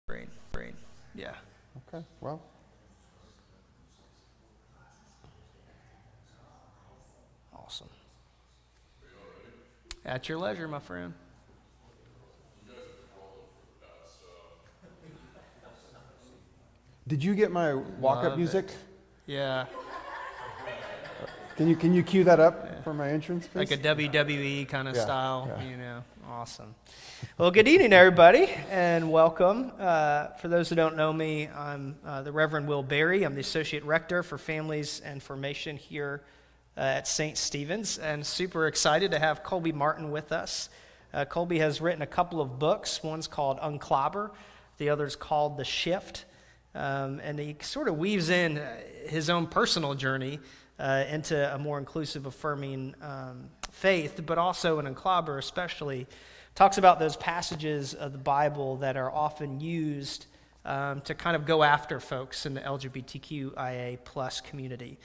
Brain. Yeah. Okay, well. Awesome. At your leisure, my friend. Did you get my walk-up music? Yeah. Can you cue that up for my entrance, please? Like a WWE kind of style, yeah. Awesome. Well, good evening, everybody, and welcome. For those who don't know me, I'm the Reverend Will Berry. I'm the Associate Rector for Families and Formation here at St. Stephen's, and super excited to have Colby Martin with us. Colby has written a couple of books. One's called Unclobber, the other's called The Shift, and he sort of weaves in his own personal journey into a more inclusive, affirming faith, but also in Unclobber especially, talks about those passages of the Bible that are often used to kind of go after folks in the LGBTQIA plus community.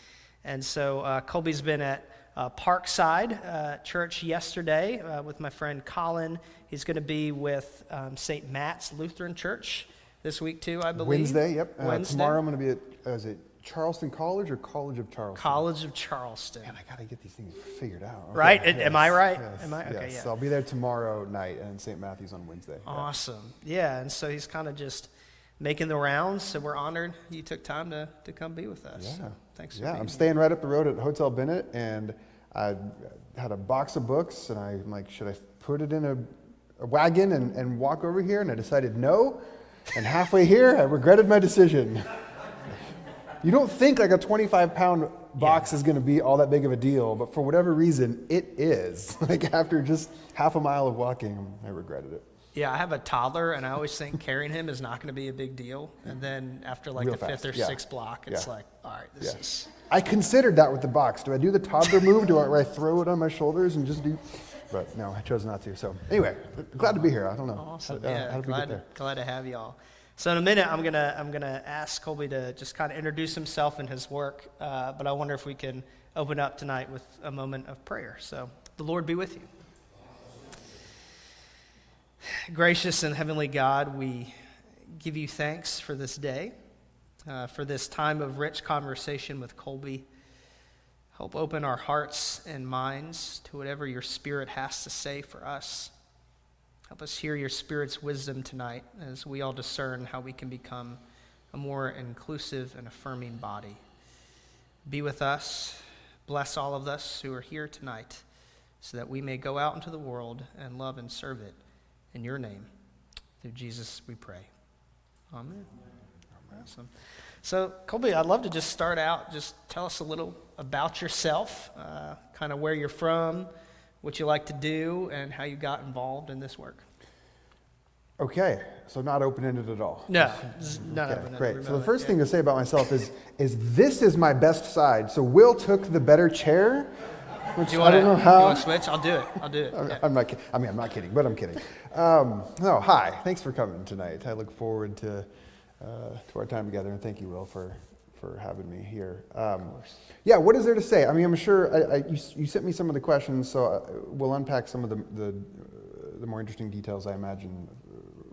And so Colby's been at Parkside Church yesterday with my friend Colin. He's going to be with St. Matt's Lutheran Church this week too, I believe. Wednesday, yep. Wednesday. Tomorrow I'm going to be at, is it Charleston College or College of Charleston? College of Charleston. Man, I got to get these things figured out. Okay, right? yes, Am I right? Yes, Am I? Okay, yes. yeah. So I'll be there tomorrow night and St. Matthew's on Wednesday. Awesome. Yeah, and so he's kind of just making the rounds, so we're honored you took time to come be with us. Yeah. So thanks for Yeah, being I'm here. staying right up the road at Hotel Bennett, and I had a box of books, and I'm like, should I put it in a wagon and walk over here? And I decided no, and halfway here, I regretted my decision. You don't think like a 25-pound box is going to be all that big of a deal, but for whatever reason, it is. Like after just half a mile of walking, I regretted it. Yeah, I have a toddler, and I always think carrying him is not going to be a big deal. And then after like Real the fifth fast, or yeah. sixth block, it's Yeah. like, all right, this is... I considered that with the box. Do I do the toddler move? Where I throw it on my shoulders and just do? But no, I chose not to. So anyway, glad to be here. I don't know. Awesome. How did we get there? Glad to have y'all. So in a minute, I'm gonna ask Colby to just kind of introduce himself and his work. But I wonder if we can open up tonight with a moment of prayer. So the Lord be with you. Gracious and heavenly God, we give you thanks for this day, for this time of rich conversation with Colby. Help open our hearts and minds to whatever your Spirit has to say for us. Help us hear your Spirit's wisdom tonight as we all discern how we can become a more inclusive and affirming body. Be with us. Bless all of us who are here tonight so that we may go out into the world and love and serve it. In your name, through Jesus we pray. Amen. Awesome. So, Colby, I'd love to just start out, just tell us a little about yourself, kind of where you're from, what you like to do, and how you got involved in this work. Okay, so not open-ended at all. No, not Okay, open-ended. great. So the first thing to say about myself is this is my best side. So Will took the better chair, which Do you I don't know how. You want to switch? I'll do it. Yeah. I'm not kidding, but I'm kidding. No, hi. Thanks for coming tonight. I look forward to our time together, and thank you, Will, for having me here. Yeah, what is there to say? I mean, I'm sure you sent me some of the questions, so we'll unpack some of the more interesting details, I imagine,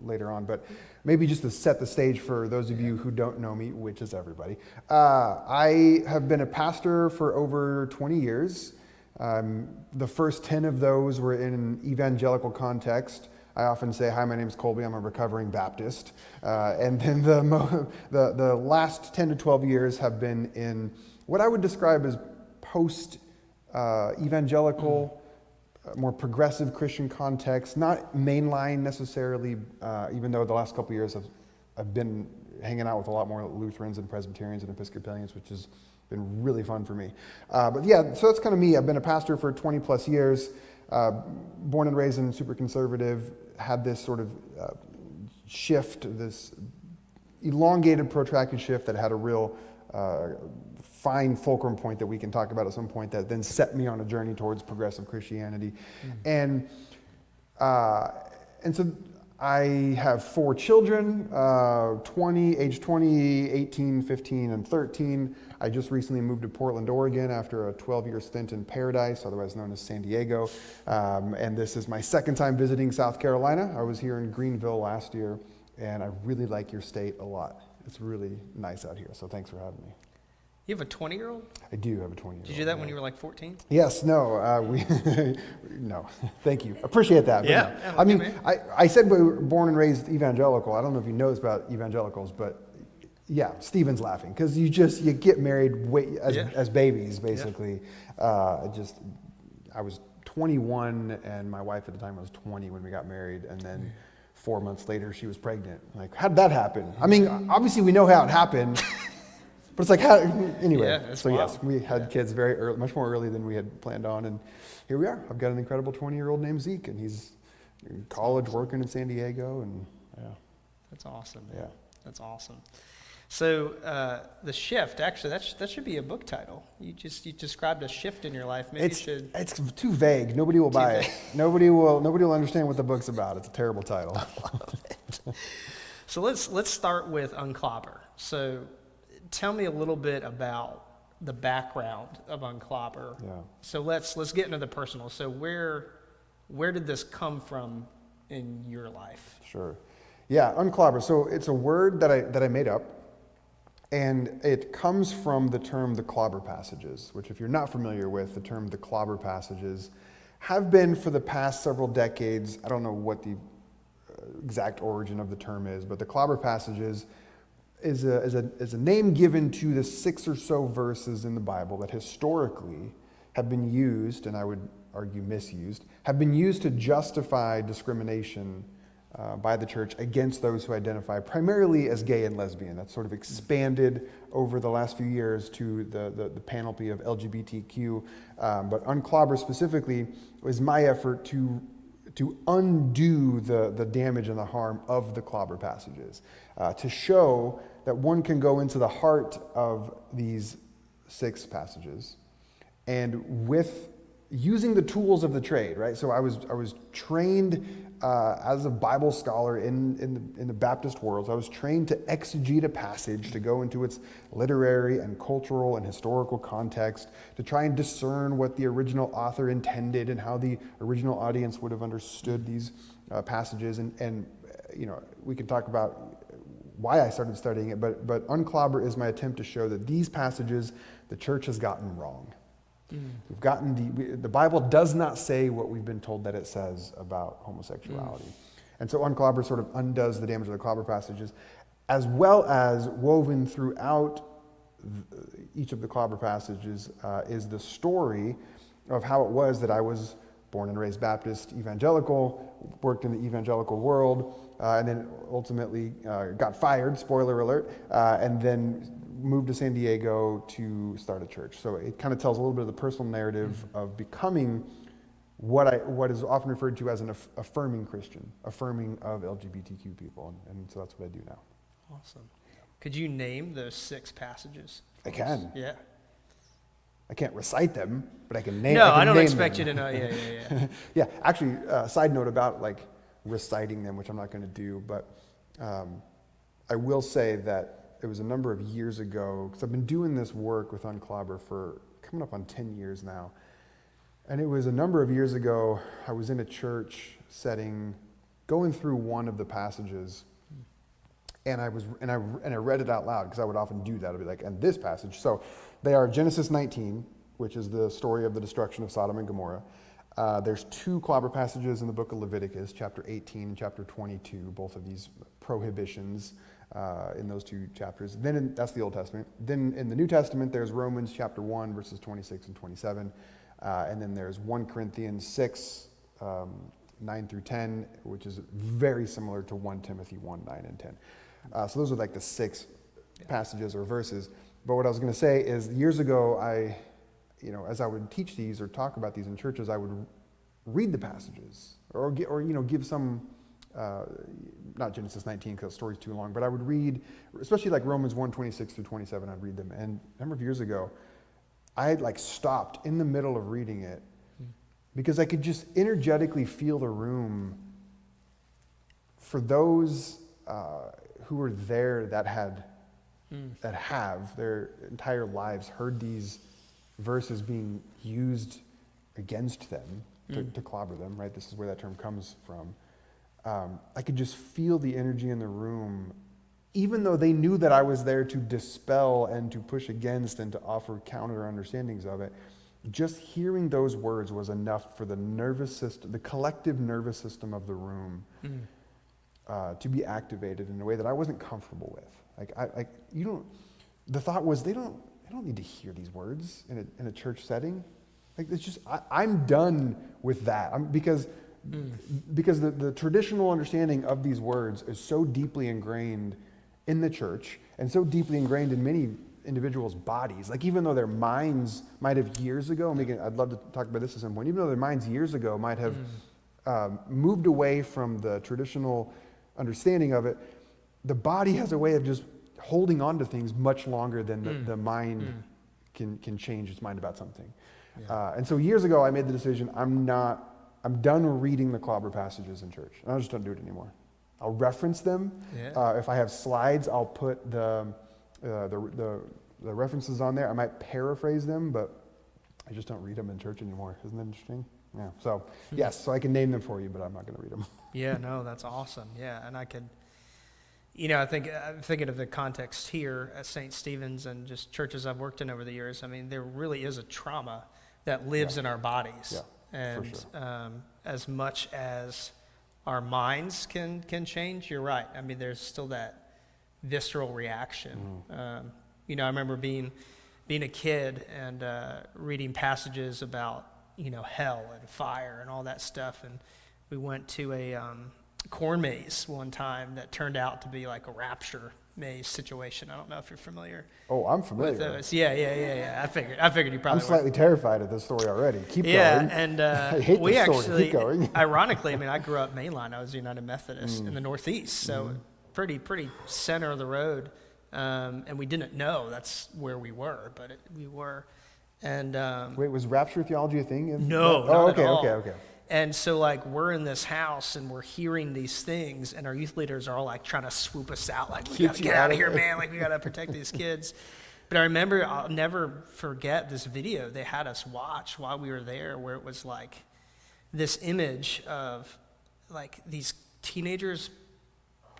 later on. But maybe just to set the stage for those of you who don't know me, which is everybody. I have been a pastor for over 20 years. The first 10 of those were in an evangelical context. I often say, hi, my name is Colby, I'm a recovering Baptist. And then the last 10 to 12 years have been in what I would describe as post-evangelical, more progressive Christian context, not mainline necessarily, even though the last couple of years I've been hanging out with a lot more Lutherans and Presbyterians and Episcopalians, which has been really fun for me. But yeah, so that's kind of me. I've been a pastor for 20 plus years, born and raised in super conservative, had this sort of shift, this elongated, protracted shift that had a real fine fulcrum point that we can talk about at some point that then set me on a journey towards progressive Christianity. And so I have 4 children, age 20, 18, 15, and 13. I just recently moved to Portland, Oregon after a 12-year stint in Paradise, otherwise known as San Diego. And this is my second time visiting South Carolina. I was here in Greenville last year and I really like your state a lot. It's really nice out here, so thanks for having me. You have a 20-year-old? I do have a 20-year-old. Did you do that when you were like 14? Yes, no, no, thank you. Appreciate that. But Yeah. no. I mean, I said we were born and raised evangelical. I don't know if you know about evangelicals, but yeah, Stephen's laughing because you get married as babies, basically. I was 21 and my wife at the time was 20 when we got married, and then 4 months later she was pregnant. Like, how did that happen? I mean, obviously we know how it happened. But it's like, how, anyway, so wild. Yes, we had kids very early, much more early than we had planned on, and here we are. I've got an incredible 20-year-old named Zeke, and he's in college working in San Diego, and yeah. That's awesome. Yeah. That's awesome. So the shift, actually, that should be a book title. You described a shift in your life. Maybe it's too vague. Nobody will buy it. Nobody will understand what the book's about. It's a terrible title. I love it. So let's start with Unclobber. So tell me a little bit about the background of Unclobber. Yeah. So let's get into the personal. So where did this come from in your life? Sure. Yeah, Unclobber. So it's a word that I made up, and it comes from the term the clobber passages, which if you're not familiar with, the term the clobber passages have been for the past several decades. I don't know what the exact origin of the term is, but the clobber passages is a name given to the 6 or so verses in the Bible that historically have been used, and I would argue misused, have been used to justify discrimination by the church against those who identify primarily as gay and lesbian. That's sort of expanded over the last few years to the panoply of LGBTQ. But Unclobber specifically was my effort to undo the damage and the harm of the clobber passages, to show that one can go into the heart of these 6 passages, and with using the tools of the trade, right? So I was trained as a Bible scholar in the Baptist world. So I was trained to exegete a passage, to go into its literary and cultural and historical context, to try and discern what the original author intended and how the original audience would have understood these passages. And you know, we can talk about why I started studying it, but Unclobber is my attempt to show that these passages the church has gotten wrong. We've gotten the Bible does not say what we've been told that it says about homosexuality. And so Unclobber sort of undoes the damage of the clobber passages, as well as woven throughout each of the clobber passages is the story of how it was that I was born and raised Baptist, evangelical, worked in the evangelical world, and then ultimately got fired, spoiler alert, and then moved to San Diego to start a church. So it kind of tells a little bit of the personal narrative of becoming what is often referred to as an affirming Christian, affirming of LGBTQ people, and so that's what I do now. Awesome. Could you name those 6 passages? I can. Yeah. I can't recite them, but I can name. No, I don't expect you to know. Yeah. Yeah. Actually, side note about like reciting them, which I'm not going to do, but I will say that it was a number of years ago, because I've been doing this work with Unclobber for coming up on 10 years now. And it was a number of years ago, I was in a church setting, going through one of the passages, and I read it out loud, because I would often do that. I'd be like, and this passage. So they are Genesis 19, which is the story of the destruction of Sodom and Gomorrah. There's 2 clobber passages in the book of Leviticus, chapter 18 and chapter 22, both of these prohibitions in those 2 chapters. Then that's the Old Testament. Then in the New Testament, there's Romans chapter 1, verses 26 and 27. And then there's 1 Corinthians 6, 9 through 10, which is very similar to 1 Timothy 1, 9 and 10. So those are like the 6 passages or verses. But what I was going to say is years ago, as I would teach these or talk about these in churches, I would read the passages or give some, not Genesis 19 because the story's too long, but I would read, especially like Romans 1, 26 through 27, I'd read them. And a number of years ago, I had like stopped in the middle of reading it because I could just energetically feel the room for those who were there that have their entire lives heard these verses being used against them to clobber them, right? This is where that term comes from. I could just feel the energy in the room, even though they knew that I was there to dispel and to push against and to offer counter understandings of it. Just hearing those words was enough for the nervous system, the collective nervous system of the room, to be activated in a way that I wasn't comfortable with. The thought was they don't need to hear these words in a church setting. Like it's just I'm done with that. Because the traditional understanding of these words is so deeply ingrained in the church and so deeply ingrained in many individuals' bodies. Like even though their minds might have years ago, I'd love to talk about this at some point, even though their minds years ago might have moved away from the traditional understanding of it, the body has a way of just holding on to things much longer than the mind can change its mind about something. Yeah. And so years ago I made the decision, I'm done reading the Unclobber passages in church. And I just don't do it anymore. I'll reference them. Yeah. If I have slides, I'll put the references on there. I might paraphrase them, but I just don't read them in church anymore. Isn't that interesting? Yeah. So yes, so I can name them for you, but I'm not going to read them. Yeah, no, that's awesome. Yeah, and I could, I'm thinking of the context here at St. Stephen's and just churches I've worked in over the years. I mean, there really is a trauma that lives in our bodies. Yeah. And for sure. As much as our minds can change, you're right. I mean, there's still that visceral reaction. I remember being a kid and reading passages about hell and fire and all that stuff, and we went to a corn maze one time that turned out to be like a rapture maze situation. I don't know if you're familiar. Oh, I'm familiar with those. Yeah. I figured you probably. I'm slightly terrified of this story already. Keep going. Yeah, and I hate we this story. Actually, keep going. Ironically, I grew up mainline. I was United Methodist in the Northeast, so pretty center of the road, and we didn't know that's where we were, but we were. And wait, was rapture theology a thing? No. Not at all. Okay. And so, we're in this house, and we're hearing these things, and our youth leaders are all, trying to swoop us out, we got to get out of here, man, we got to protect these kids. But I remember, I'll never forget this video they had us watch while we were there, where it was, this image of, these teenagers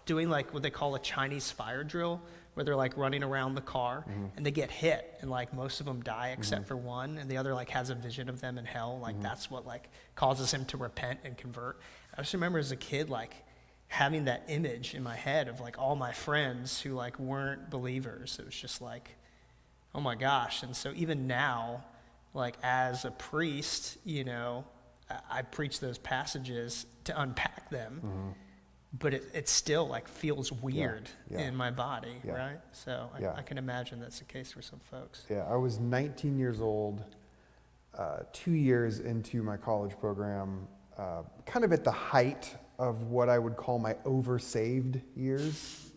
doing, what they call a Chinese fire drill, where they're running around the car and they get hit and most of them die except for one, and the other has a vision of them in hell. That's what causes him to repent and convert. I just remember as a kid having that image in my head of all my friends who weren't believers. It was just oh my gosh. And so even now, as a priest, I preach those passages to unpack them. But it still feels weird in my body, right? So I can imagine that's the case for some folks. Yeah, I was 19 years old, 2 years into my college program, kind of at the height of what I would call my oversaved years.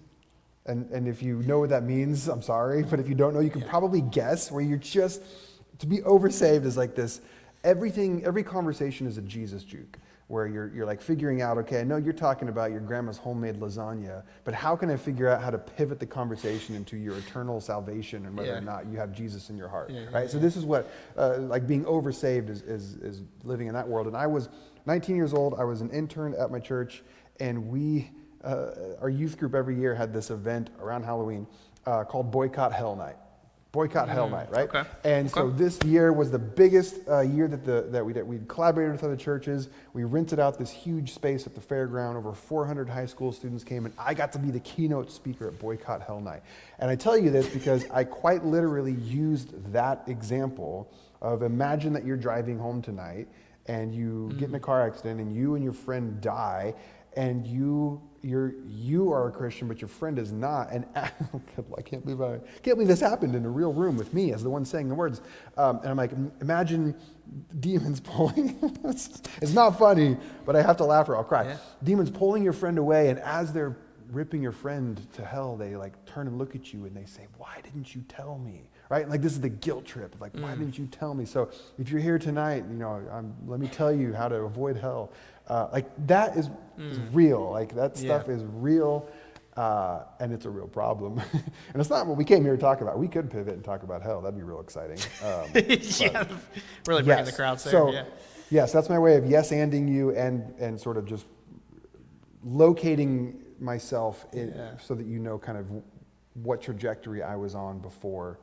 And if you know what that means, I'm sorry, but if you don't know, you can probably guess, where you're just, to be oversaved is this, every conversation is a Jesus juke, where you're figuring out, okay, I know you're talking about your grandma's homemade lasagna, but how can I figure out how to pivot the conversation into your eternal salvation and whether or not you have Jesus in your heart, right? So this is what, being oversaved is living in that world. And I was 19 years old, I was an intern at my church, and our youth group every year had this event around Halloween called Boycott Hell Night. Boycott Hell Night, right? Okay. And so this year was the biggest year that we did. We collaborated with other churches. We rented out this huge space at the fairground. Over 400 high school students came, and I got to be the keynote speaker at Boycott Hell Night. And I tell you this because I quite literally used that example of, imagine that you're driving home tonight and you get in a car accident and you and your friend die, and you are a Christian, but your friend is not. And I can't believe this happened in a real room with me as the one saying the words. And I'm imagine demons pulling. It's not funny, but I have to laugh or I'll cry. Yeah. Demons pulling your friend away, and as they're ripping your friend to hell, they turn and look at you and they say, "Why didn't you tell me?" Right? This is the guilt trip. Why didn't you tell me? So if you're here tonight, let me tell you how to avoid hell. That is real. That stuff is real, and it's a real problem. And it's not what we came here to talk about. We could pivot and talk about hell. That'd be real exciting. Really bringing the crowd there. So, yes, that's my way of yes-anding you and sort of just locating myself Yeah. so that you know kind of what trajectory I was on before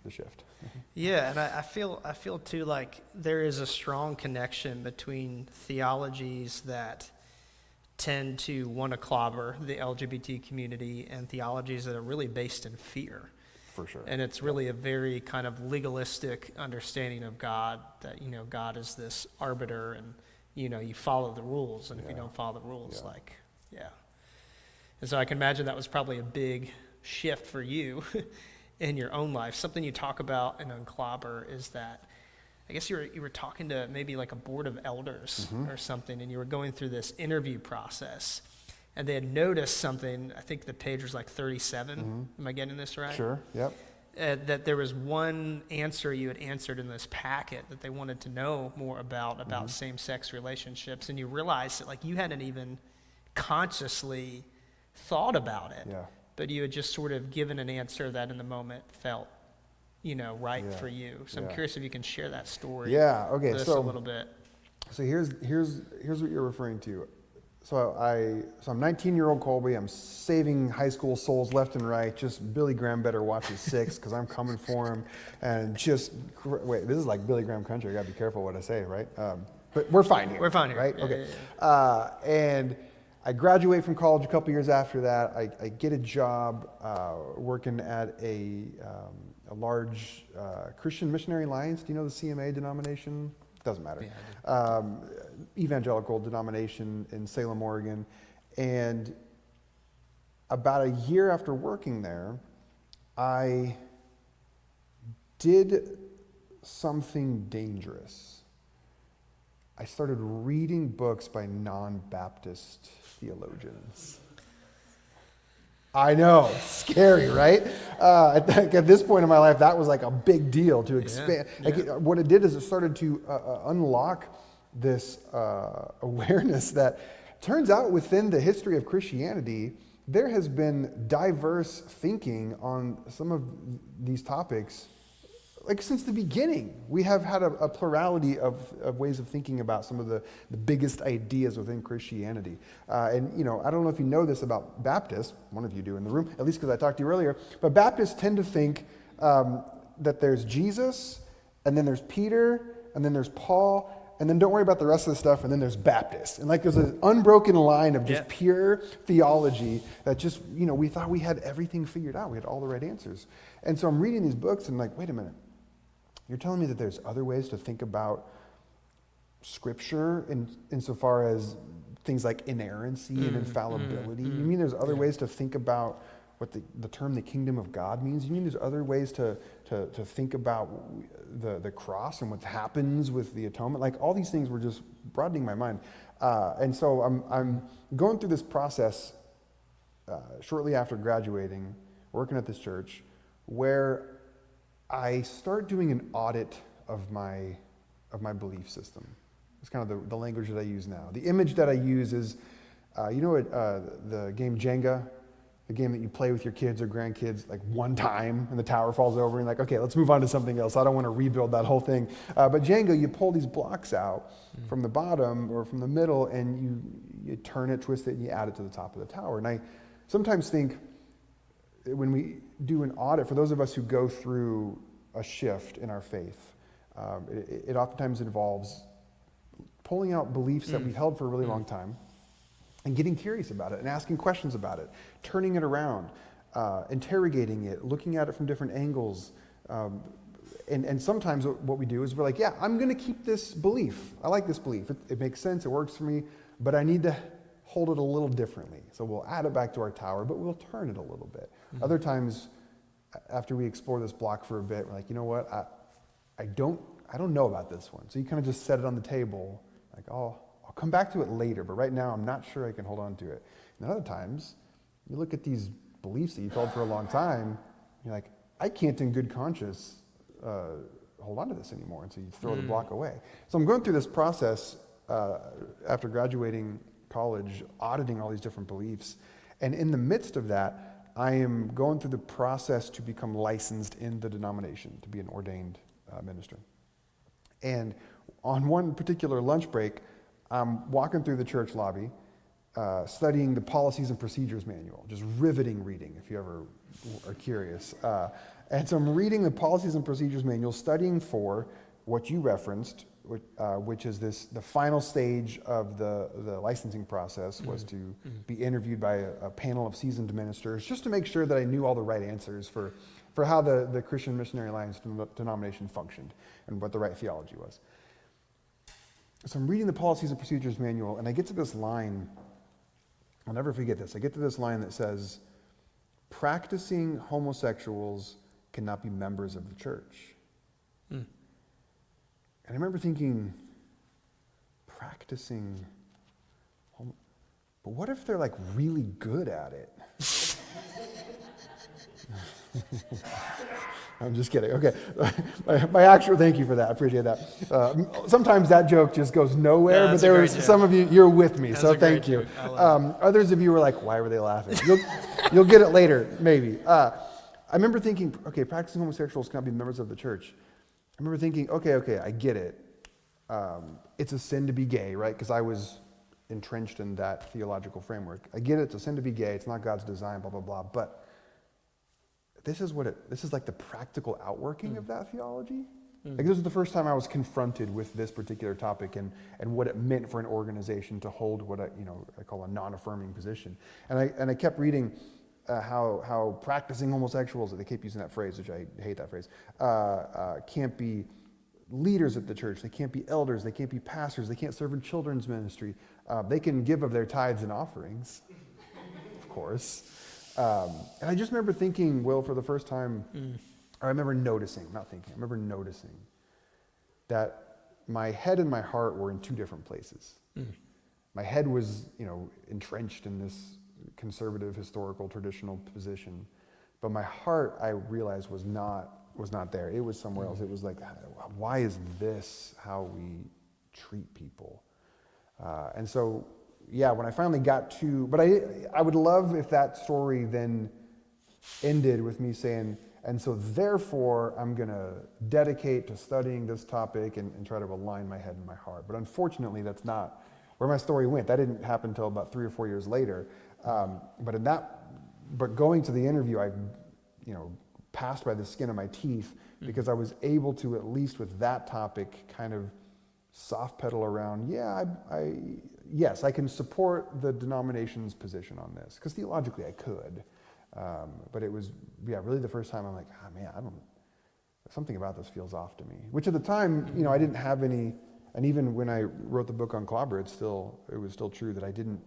the shift. Yeah, and I feel too like there is a strong connection between theologies that tend to want to clobber the LGBT community and theologies that are really based in fear. For sure. And it's really a very kind of legalistic understanding of God, that, God is this arbiter and, you follow the rules. And if you don't follow the rules, And so I can imagine that was probably a big shift for you in your own life. Something you talk about in Unclobber is that, I guess you were talking to maybe like a board of elders or something, and you were going through this interview process. And they had noticed something, I think the page was like 37. Am I getting this right? Sure, yep. That there was one answer you had answered in this packet that they wanted to know more about same-sex relationships. And you realized that like you hadn't even consciously thought about it, but you had just sort of given an answer that in the moment felt, right for you. So I'm curious if you can share that story with us a little bit. So here's what you're referring to. So I'm 19-year-old Colby. I'm saving high school souls left and right. Just Billy Graham better watch his six because I'm coming for him. And wait, this is like Billy Graham country. I gotta be careful what I say, right? But we're fine here. We're fine here, right? Yeah, okay. yeah. And I graduate from college a couple years after that. I get a job working at a large Christian Missionary Alliance. Do you know the CMA denomination? Doesn't matter. Yeah, Evangelical denomination in Salem, Oregon. And about a year after working there, I did something dangerous. I started reading books by non-Baptist theologians. I know, scary, right? At this point in my life, that was like a big deal to expand. What it did is it started to unlock this awareness that turns out within the history of Christianity, there has been diverse thinking on some of these topics. Like since the beginning, we have had a plurality of ways of thinking about some of the biggest ideas within Christianity. And I don't know if you know this about Baptists, one of you do in the room, at least because I talked to you earlier, but Baptists tend to think that there's Jesus, and then there's Peter, and then there's Paul, and then don't worry about the rest of the stuff, and then there's Baptist. And like there's an unbroken line of just pure theology that just, we thought we had everything figured out. We had all the right answers. And so I'm reading these books and like, wait a minute. You're telling me that there's other ways to think about Scripture insofar as things like inerrancy and infallibility? You mean there's other ways to think about what the term the kingdom of God means? You mean there's other ways to think about the cross and what happens with the atonement? Like all these things were just broadening my mind. And so I'm going through this process shortly after graduating, working at this church, where I start doing an audit of my belief system. It's kind of the language that I use now. The image that I use is, the game Jenga, the game that you play with your kids or grandkids like one time and the tower falls over and you're like, okay, let's move on to something else. I don't want to rebuild that whole thing. But Jenga, you pull these blocks out from the bottom or from the middle and you turn it, twist it, and you add it to the top of the tower. And I sometimes think, when we do an audit, for those of us who go through a shift in our faith, it oftentimes involves pulling out beliefs that we've held for a really long time and getting curious about it and asking questions about it, turning it around, interrogating it, looking at it from different angles. And sometimes what we do is we're like, yeah, I'm going to keep this belief. I like this belief. It makes sense. It works for me. But I need to hold it a little differently. So we'll add it back to our tower, but we'll turn it a little bit. Other times, after we explore this block for a bit, we're like, you know what? I don't know about this one. So you kind of just set it on the table, like, oh, I'll come back to it later, but right now I'm not sure I can hold on to it. And other times, you look at these beliefs that you've held for a long time, you're like, I can't in good conscience hold on to this anymore. And so you throw the block away. So I'm going through this process after graduating college, auditing all these different beliefs. And in the midst of that, I am going through the process to become licensed in the denomination, to be an ordained minister. And on one particular lunch break, I'm walking through the church lobby, studying the Policies and Procedures Manual, just riveting reading if you ever are curious. And so I'm reading the Policies and Procedures Manual, studying for what you referenced, which is the final stage of the licensing process was to be interviewed by a panel of seasoned ministers, just to make sure that I knew all the right answers for how the Christian Missionary Alliance denomination functioned and what the right theology was. So I'm reading the Policies and Procedures Manual, and I get to this line. I'll never forget this. I get to this line that says, practicing homosexuals cannot be members of the church. And I remember thinking, practicing, but what if they're like really good at it? I'm just kidding. Okay. My actual, thank you for that. I appreciate that. Sometimes that joke just goes nowhere, but there was some of you, you're with me, so thank you. Others of you were like, why were they laughing? You'll get it later, maybe. I remember thinking, okay, practicing homosexuals cannot be members of the church. I remember thinking, okay, I get it. It's a sin to be gay, right? Because I was entrenched in that theological framework. I get it, it's a sin to be gay, it's not God's design, blah, blah, blah. But this is like the practical outworking of that theology. Like this was the first time I was confronted with this particular topic and what it meant for an organization to hold what I call a non-affirming position. And I kept reading how practicing homosexuals, they keep using that phrase, which I hate that phrase, can't be leaders at the church, they can't be elders, they can't be pastors, they can't serve in children's ministry. They can give of their tithes and offerings, of course. And I just remember thinking, Will, for the first time, I remember noticing that my head and my heart were in two different places. My head was, entrenched in this conservative, historical, traditional position, but my heart, I realized, was not there. It was somewhere else. It was like, why is this how we treat people? And so, yeah, when I finally got to, but I would love if that story then ended with me saying, and so therefore I'm going to dedicate to studying this topic and try to align my head and my heart. But unfortunately, that's not where my story went. That didn't happen until about 3 or 4 years later. But going to the interview, I, passed by the skin of my teeth because I was able to, at least with that topic, kind of soft pedal around, yes, I can support the denomination's position on this, because theologically I could. But it was, really the first time I'm like, something about this feels off to me. Which at the time, I didn't have any, and even when I wrote the book Unclobber, it was still true that I didn't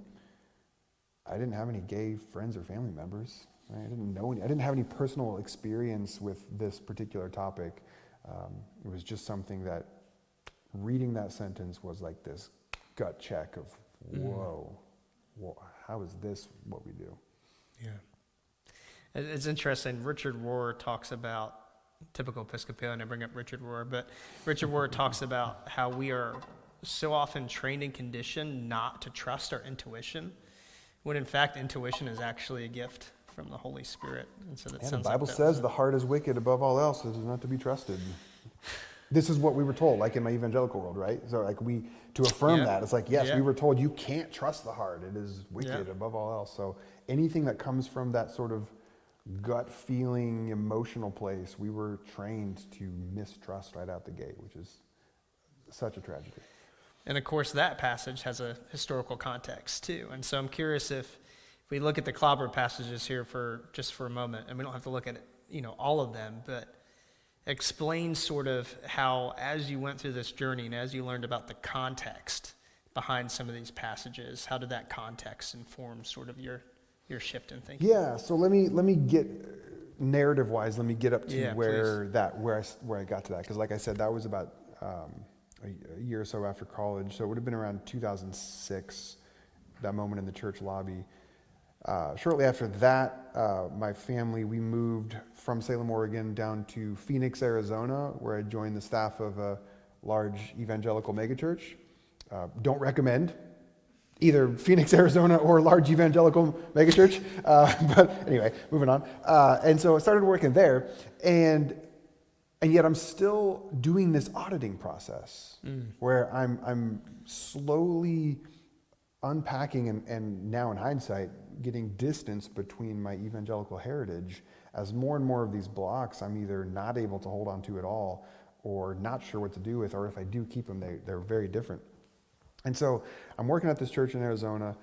have any gay friends or family members. Right? I didn't have any personal experience with this particular topic. It was just something that reading that sentence was like this gut check of, whoa, how is this what we do? Yeah. It's interesting. Richard Rohr talks about, typical Episcopalian, I bring up Richard Rohr, but Richard Rohr talks about how we are so often trained and conditioned not to trust our intuition, when in fact intuition is actually a gift from the Holy Spirit. And so the Bible says the heart is wicked above all else, it is not to be trusted. This is what we were told, like in my evangelical world, right? So like to affirm that, it's like, yes, we were told you can't trust the heart. It is wicked above all else. So anything that comes from that sort of gut feeling, emotional place, we were trained to mistrust right out the gate, which is such a tragedy. And of course, that passage has a historical context too. And so I'm curious if we look at the Clobber passages here for a moment, and we don't have to look at all of them, but explain sort of how, as you went through this journey and as you learned about the context behind some of these passages, how did that context inform sort of your shift in thinking? Yeah, so let me get narrative-wise. Let me get up to where I got to that, because like I said, that was about a year or so after college. So it would have been around 2006, that moment in the church lobby. Shortly after that, my family, we moved from Salem, Oregon down to Phoenix, Arizona, where I joined the staff of a large evangelical megachurch. Don't recommend either Phoenix, Arizona or large evangelical megachurch. But anyway, moving on. And so I started working there, and yet I'm still doing this auditing process where I'm slowly unpacking and now in hindsight, getting distance between my evangelical heritage as more and more of these blocks I'm either not able to hold on to at all or not sure what to do with, or if I do keep them, they're very different. And so I'm working at this church in Arizona.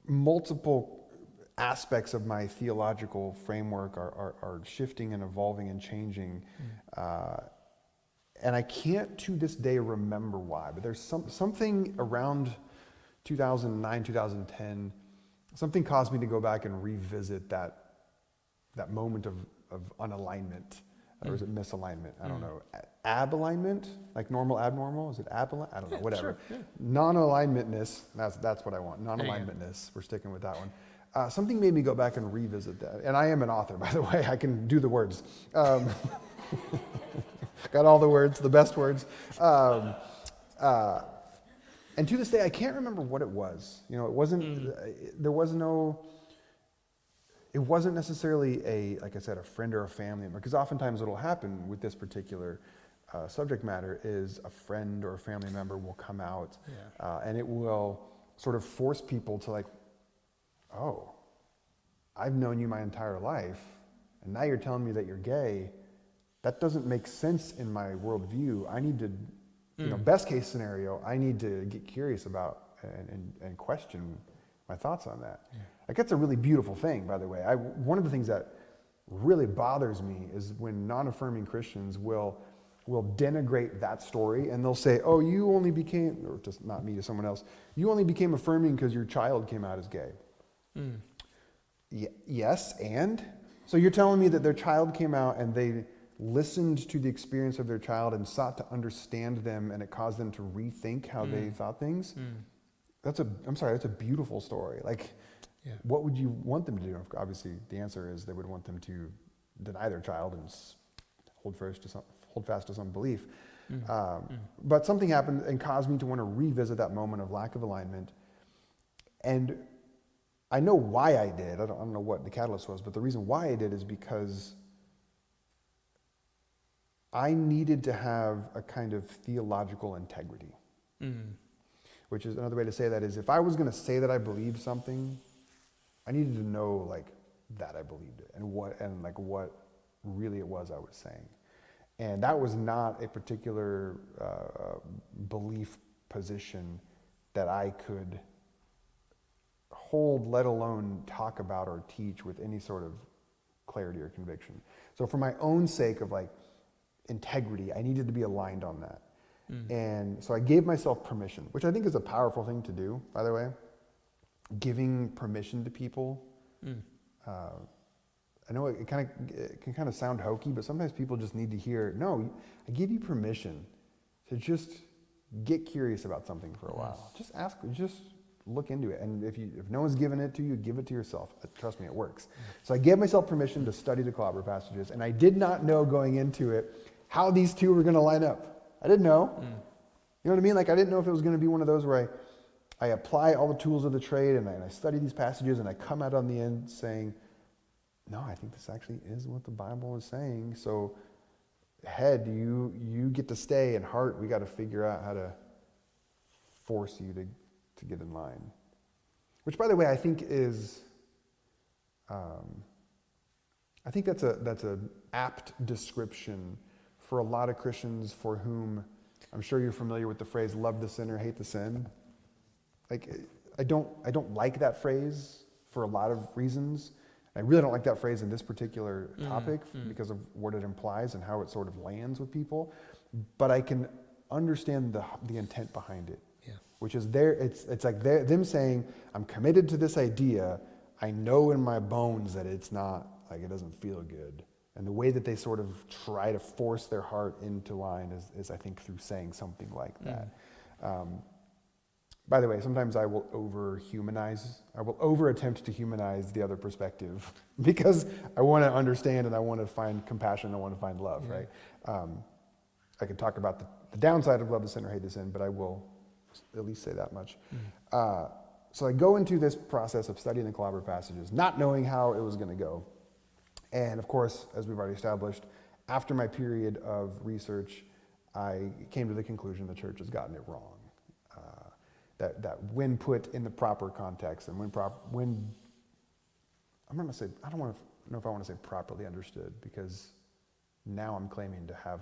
Multiple aspects of my theological framework are shifting and evolving and changing. And I can't to this day remember why, but there's something around 2009, 2010, something caused me to go back and revisit that moment of unalignment, or is it misalignment? I don't know. Abalignment, like normal, abnormal? Is it abalignment? I don't know, whatever. Sure, yeah. Non-alignmentness, that's what I want. Non-alignmentness, we're sticking with that one. Something made me go back and revisit that. And I am an author, by the way. I can do the words. Got all the words, the best words. And to this day, I can't remember what it was. You know, it wasn't, it wasn't necessarily like I said, a friend or a family member, because oftentimes what'll happen with this particular subject matter is a friend or a family member will come out, and it will sort of force people to like, oh, I've known you my entire life, and now you're telling me that you're gay. That doesn't make sense in my worldview. I need to, you know, best case scenario, I need to get curious about and question my thoughts on that. Yeah. Like, that's a really beautiful thing, by the way. One of the things that really bothers me is when non-affirming Christians will denigrate that story, and they'll say, oh, you only became, or just not me, to someone else, you only became affirming because your child came out as gay. Yes, and? So you're telling me that their child came out and they listened to the experience of their child and sought to understand them, and it caused them to rethink how they thought things? That's a beautiful story. Like, what would you want them to do? Obviously, the answer is they would want them to deny their child and hold fast to some belief. But something happened and caused me to want to revisit that moment of lack of alignment. And I know why I did. I don't know what the catalyst was, but the reason why I did is because I needed to have a kind of theological integrity. Which is another way to say that is, if I was going to say that I believed something, I needed to know like that I believed it and what really it was I was saying. And that was not a particular belief position that I could hold, let alone talk about or teach with any sort of clarity or conviction. So for my own sake of like integrity, I needed to be aligned on that. And so I gave myself permission, which I think is a powerful thing to do, by the way. Giving permission to people. I know it can kind of sound hokey, but sometimes people just need to hear, no, I give you permission to just get curious about something for a while. Just ask, just look into it. And if no one's given it to you, give it to yourself. Trust me, it works. So I gave myself permission to study the Unclobber passages, and I did not know going into it how these two were going to line up. I didn't know. You know what I mean? Like, I didn't know if it was going to be one of those where I apply all the tools of the trade and I study these passages and I come out on the end saying, no, I think this actually is what the Bible is saying. So head, you get to stay, and heart, we got to figure out how to force you to get in line. Which, by the way, I think is, I think that's an apt description for a lot of Christians for whom, I'm sure you're familiar with the phrase, love the sinner, hate the sin. Like, I don't like that phrase for a lot of reasons. I really don't like that phrase in this particular topic because of what it implies and how it sort of lands with people. But I can understand the intent behind it, which is it's like them saying, I'm committed to this idea. I know in my bones that it's not, like, it doesn't feel good. And the way that they sort of try to force their heart into line is I think, through saying something like that. By the way, sometimes I will over-attempt to humanize the other perspective because I want to understand and I want to find compassion, I want to find love, right? I can talk about the downside of love the sin or hate the sin, but I will at least say that much. So I go into this process of studying the Unclobber passages, not knowing how it was going to go. And of course, as we've already established, after my period of research, I came to the conclusion the church has gotten it wrong. that when put in the proper context and when I'm not gonna say, I don't know if I want to say properly understood, because now I'm claiming to have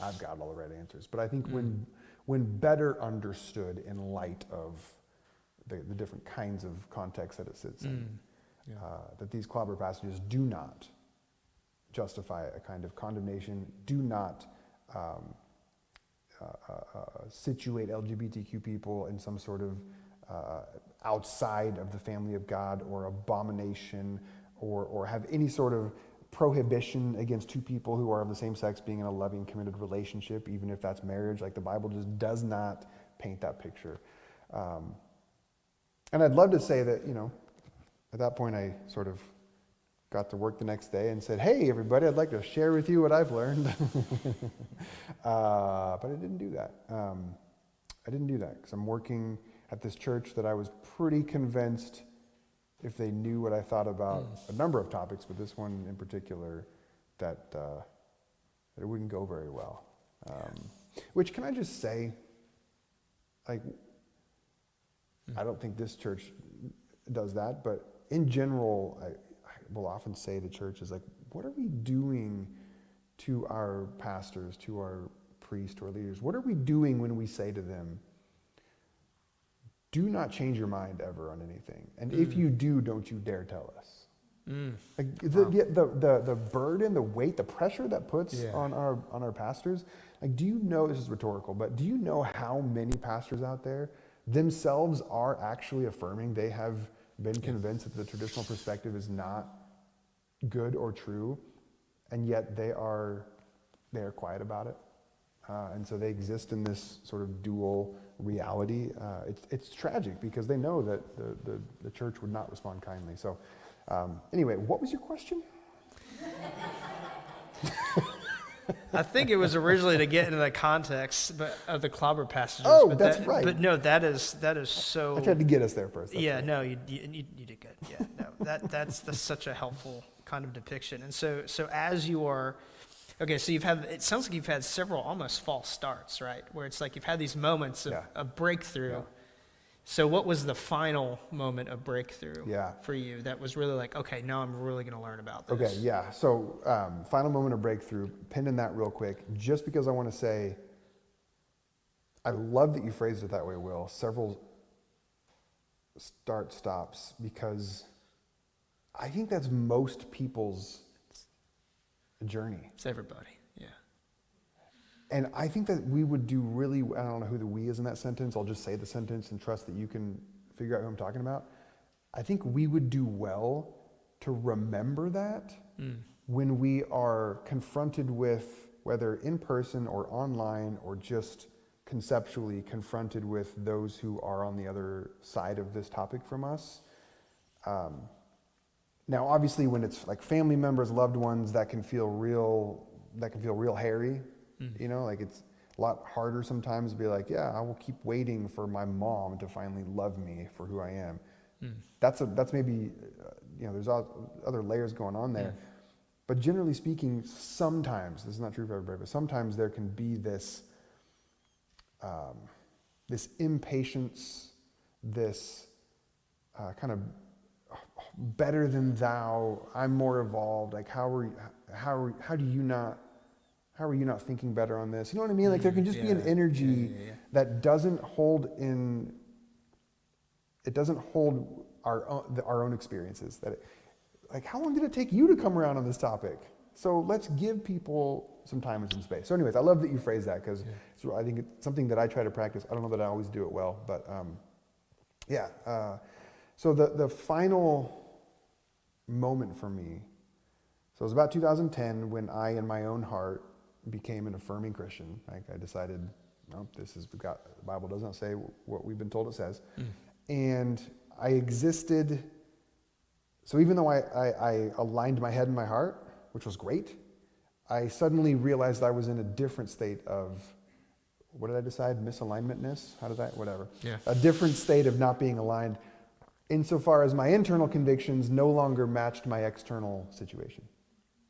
I've got all the right answers. But I think when better understood in light of the different kinds of contexts that it sits in, that these clobber passages do not justify a kind of condemnation, do not situate LGBTQ people in some sort of outside of the family of God or abomination, or have any sort of prohibition against two people who are of the same sex being in a loving, committed relationship, even if that's marriage. The Bible just does not paint that picture. And I'd love to say that, at that point I sort of got to work the next day and said, hey, everybody, I'd like to share with you what I've learned. But I didn't do that. I didn't do that because I'm working at this church that I was pretty convinced, if they knew what I thought about a number of topics, but this one in particular, that it wouldn't go very well. Which, can I just say, I don't think this church does that, but in general, I will often say to churches, what are we doing to our pastors, to our priests, to our leaders? What are we doing when we say to them, do not change your mind ever on anything, and if you do, don't you dare tell us. The burden, the weight, the pressure that puts on our pastors. Do you know, this is rhetorical, but do you know how many pastors out there themselves are actually affirming? They have been convinced that the traditional perspective is not good or true, and yet they are quiet about it. And so they exist in this sort of dual reality. It's tragic because they know that the church would not respond kindly. So anyway, what was your question? I think it was originally to get into the context of the clobber passages. Oh, but that's right. But no, that is so. I tried to get us there first. Yeah, right. no, you did good. Yeah, no, that's such a helpful kind of depiction. And so as you are, okay, so it sounds like you've had several almost false starts, right? Where it's like you've had these moments of breakthrough. Yeah. So what was the final moment of breakthrough for you that was really like, okay, now I'm really going to learn about this? Okay, yeah. So final moment of breakthrough, pin in that real quick, just because I want to say, I love that you phrased it that way, Will. Several stops, because I think that's most people's journey. It's everybody, yeah. And I think that we would do really, I don't know who the we is in that sentence, I'll just say the sentence and trust that you can figure out who I'm talking about. I think we would do well to remember that when we are confronted with, whether in person or online or just conceptually confronted with those who are on the other side of this topic from us. Now, obviously, when it's like family members, loved ones, that can feel real hairy. It's a lot harder sometimes to be like, yeah, I will keep waiting for my mom to finally love me for who I am. That's maybe, there's other layers going on there. But generally speaking, sometimes, this is not true for everybody, but sometimes there can be this impatience, this kind of better than thou, I'm more evolved, how are you not thinking better on this? You know what I mean? There can just be an energy that doesn't hold our own experiences. How long did it take you to come around on this topic? So let's give people some time and some space. So anyways, I love that you phrased that, because I think it's something that I try to practice. I don't know that I always do it well, but so the final moment for me, so it was about 2010 when I, in my own heart, became an affirming Christian. I decided, no, the Bible doesn't say what we've been told it says. And I existed, so even though I aligned my head and my heart, which was great, I suddenly realized I was in a different state of, what did I decide? Misalignmentness? Whatever. Yeah. A different state of not being aligned, insofar as my internal convictions no longer matched my external situation.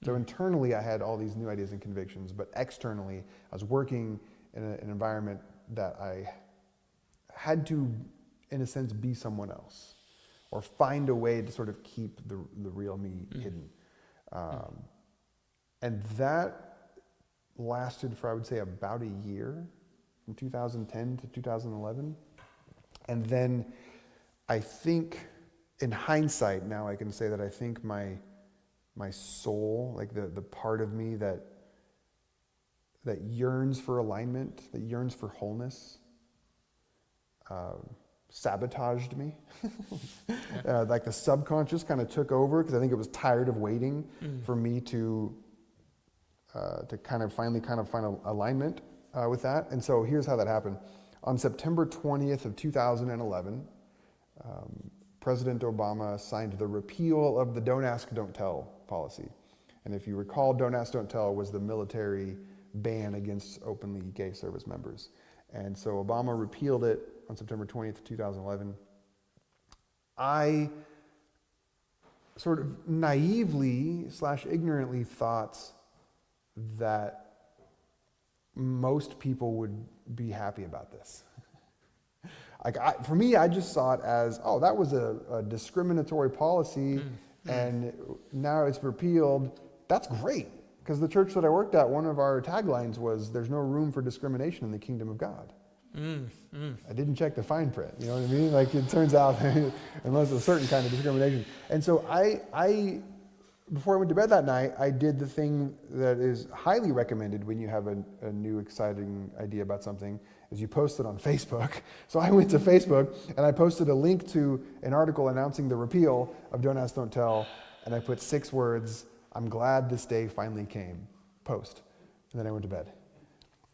So internally I had all these new ideas and convictions, but externally I was working in an environment that I had to in a sense, be someone else, or find a way to sort of keep the real me hidden. And that lasted for, I would say, about a year, from 2010 to 2011. And then I think, in hindsight, now I can say that I think my soul, like the part of me that yearns for alignment, that yearns for wholeness, sabotaged me. Like the subconscious kind of took over, because I think it was tired of waiting for me to kind of finally find alignment with that. And so here's how that happened. On September 20th of 2011, President Obama signed the repeal of the Don't Ask, Don't Tell policy. And if you recall, Don't Ask, Don't Tell was the military ban against openly gay service members. And so Obama repealed it on September 20th, 2011. I sort of naively / ignorantly thought that most people would be happy about this. For me, I just saw it as, oh, that was a discriminatory policy, and now it's repealed. That's great, because the church that I worked at, one of our taglines was, "There's no room for discrimination in the kingdom of God." I didn't check the fine print, you know what I mean? Like, it turns out, unless a certain kind of discrimination. And so I before I went to bed that night, I did the thing that is highly recommended when you have a new exciting idea about something, is you post it on Facebook. So I went to Facebook and I posted a link to an article announcing the repeal of Don't Ask, Don't Tell, and I put 6 words, "I'm glad this day finally came," post. And then I went to bed.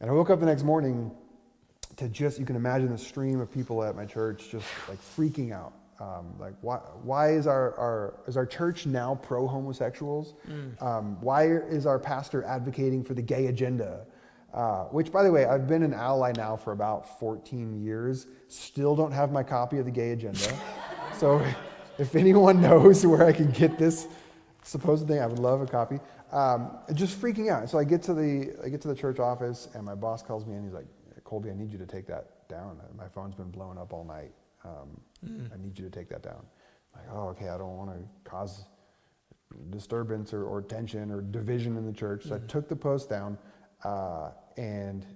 And I woke up the next morning to you can imagine the stream of people at my church just like freaking out. Like, why is our church now pro-homosexuals? Why is our pastor advocating for the gay agenda? Which, by the way, I've been an ally now for about 14 years. Still don't have my copy of the gay agenda. So if anyone knows where I can get this supposed thing, I would love a copy. Just freaking out. So I get to the church office, and my boss calls me, and he's like, "Colby, I need you to take that down. My phone's been blowing up all night. I need you to take that down." I'm like, oh, okay, I don't want to cause disturbance or tension or division in the church. So I took the post down and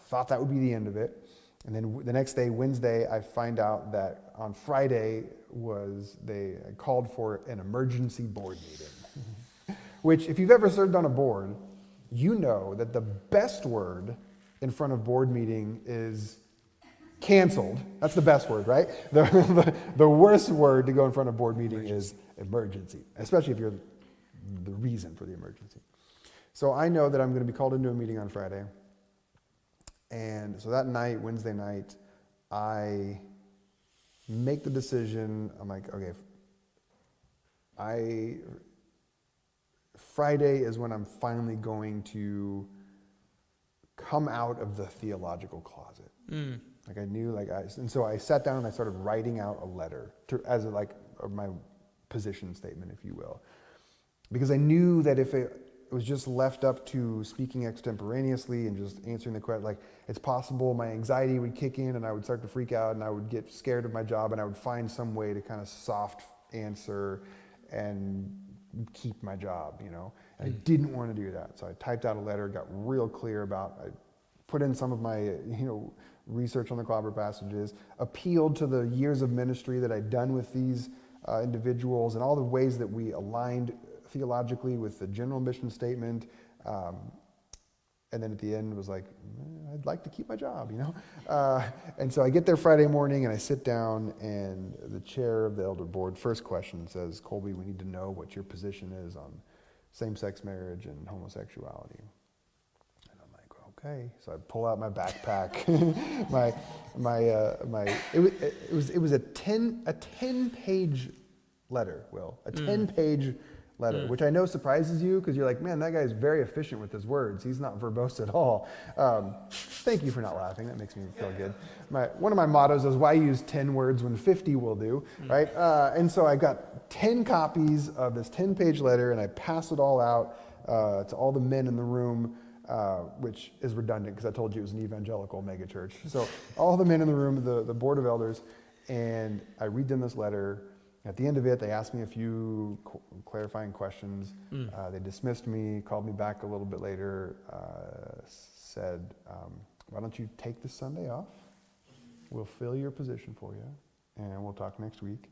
thought that would be the end of it. And then the next day, Wednesday, I find out that on Friday they called for an emergency board meeting. Which, if you've ever served on a board, you know that the best word in front of board meeting is canceled. That's the best word, right? The worst word to go in front of board meeting is emergency, especially if you're the reason for the emergency. So I know that I'm going to be called into a meeting on Friday. And so that night, Wednesday night, I make the decision. I'm like, okay, Friday is when I'm finally going to come out of the theological closet. Like I knew, and so I sat down and I started writing out a letter as my position statement, if you will, because I knew that if it was just left up to speaking extemporaneously and just answering the question, like, it's possible my anxiety would kick in and I would start to freak out and I would get scared of my job and I would find some way to kind of soft answer and keep my job, you know. And I didn't want to do that, so I typed out a letter, got real clear about. I put in some of my, research on the Unclobber passages, appealed to the years of ministry that I'd done with these individuals and all the ways that we aligned theologically with the general mission statement. And then at the end was like, I'd like to keep my job, And so I get there Friday morning and I sit down and the chair of the elder board, first question says, "Colby, we need to know what your position is on same-sex marriage and homosexuality." Okay, so I pull out my backpack, it was a 10-page letter, Will, a 10-page letter, which I know surprises you because you're like, man, that guy's very efficient with his words. He's not verbose at all. Thank you for not laughing. That makes me feel good. One of my mottos is, why use 10 words when 50 will do, right? And so I got 10 copies of this 10-page letter, and I pass it all out to all the men in the room. Which is redundant because I told you it was an evangelical megachurch. So all the men in the room, the board of elders, And I read them this letter. At the end of it, they asked me a few clarifying questions. They dismissed me, called me back a little bit later, said, why don't you take this Sunday off? We'll fill your position for you, and we'll talk next week.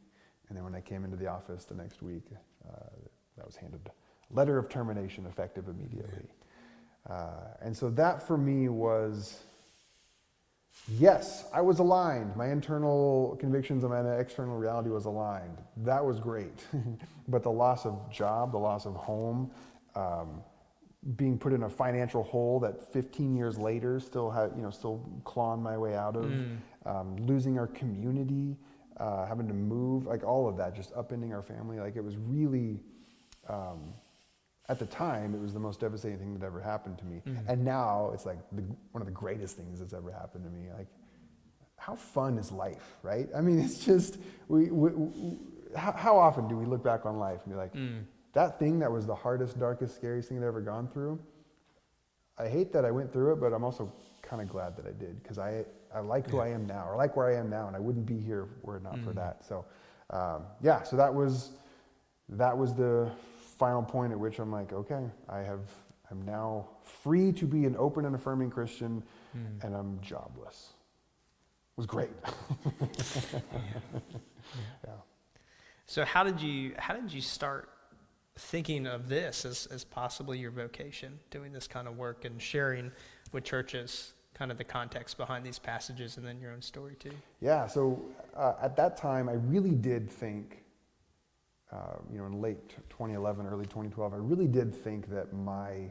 And then when I came into the office the next week, I was handed a letter of termination effective immediately. And so that for me was, yes, I was aligned. My internal convictions and my external reality was aligned. That was great. But the loss of job, the loss of home, being put in a financial hole that 15 years later still clawing my way out of, losing our community, having to move, like all of that, just upending our family. Like it was really, at the time, it was the most devastating thing that ever happened to me. And now it's like one of the greatest things that's ever happened to me. Like, how fun is life, right? I mean, it's just, how often do we look back on life and be like, that thing that was the hardest, darkest, scariest thing I've ever gone through, I hate that I went through it, but I'm also kind of glad that I did, because I like who I am now, or like where I am now, and I wouldn't be here were it not for that. So, so that was the final point at which I'm like, okay, I'm now free to be an open and affirming Christian, and I'm jobless. It was great. Yeah. So how did you start thinking of this as possibly your vocation, doing this kind of work and sharing with churches kind of the context behind these passages and then your own story too? Yeah, so at that time, I really did think, in late 2011, early 2012, I really did think that my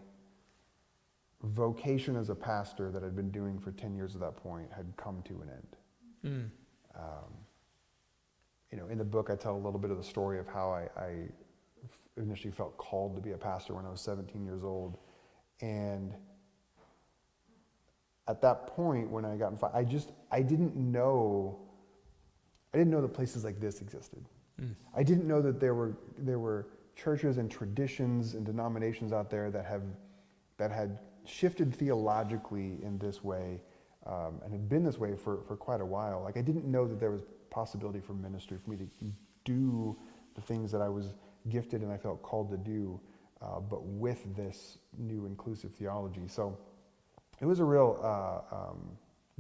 vocation as a pastor that I'd been doing for 10 years at that point had come to an end. In the book, I tell a little bit of the story of how I initially felt called to be a pastor when I was 17 years old. And at that point, when I got invited, I didn't know that places like this existed. I didn't know that there were churches and traditions and denominations out there that had shifted theologically in this way, and had been this way for quite a while. Like, I didn't know that there was possibility for ministry, for me to do the things that I was gifted and I felt called to do, but with this new inclusive theology. So it was a real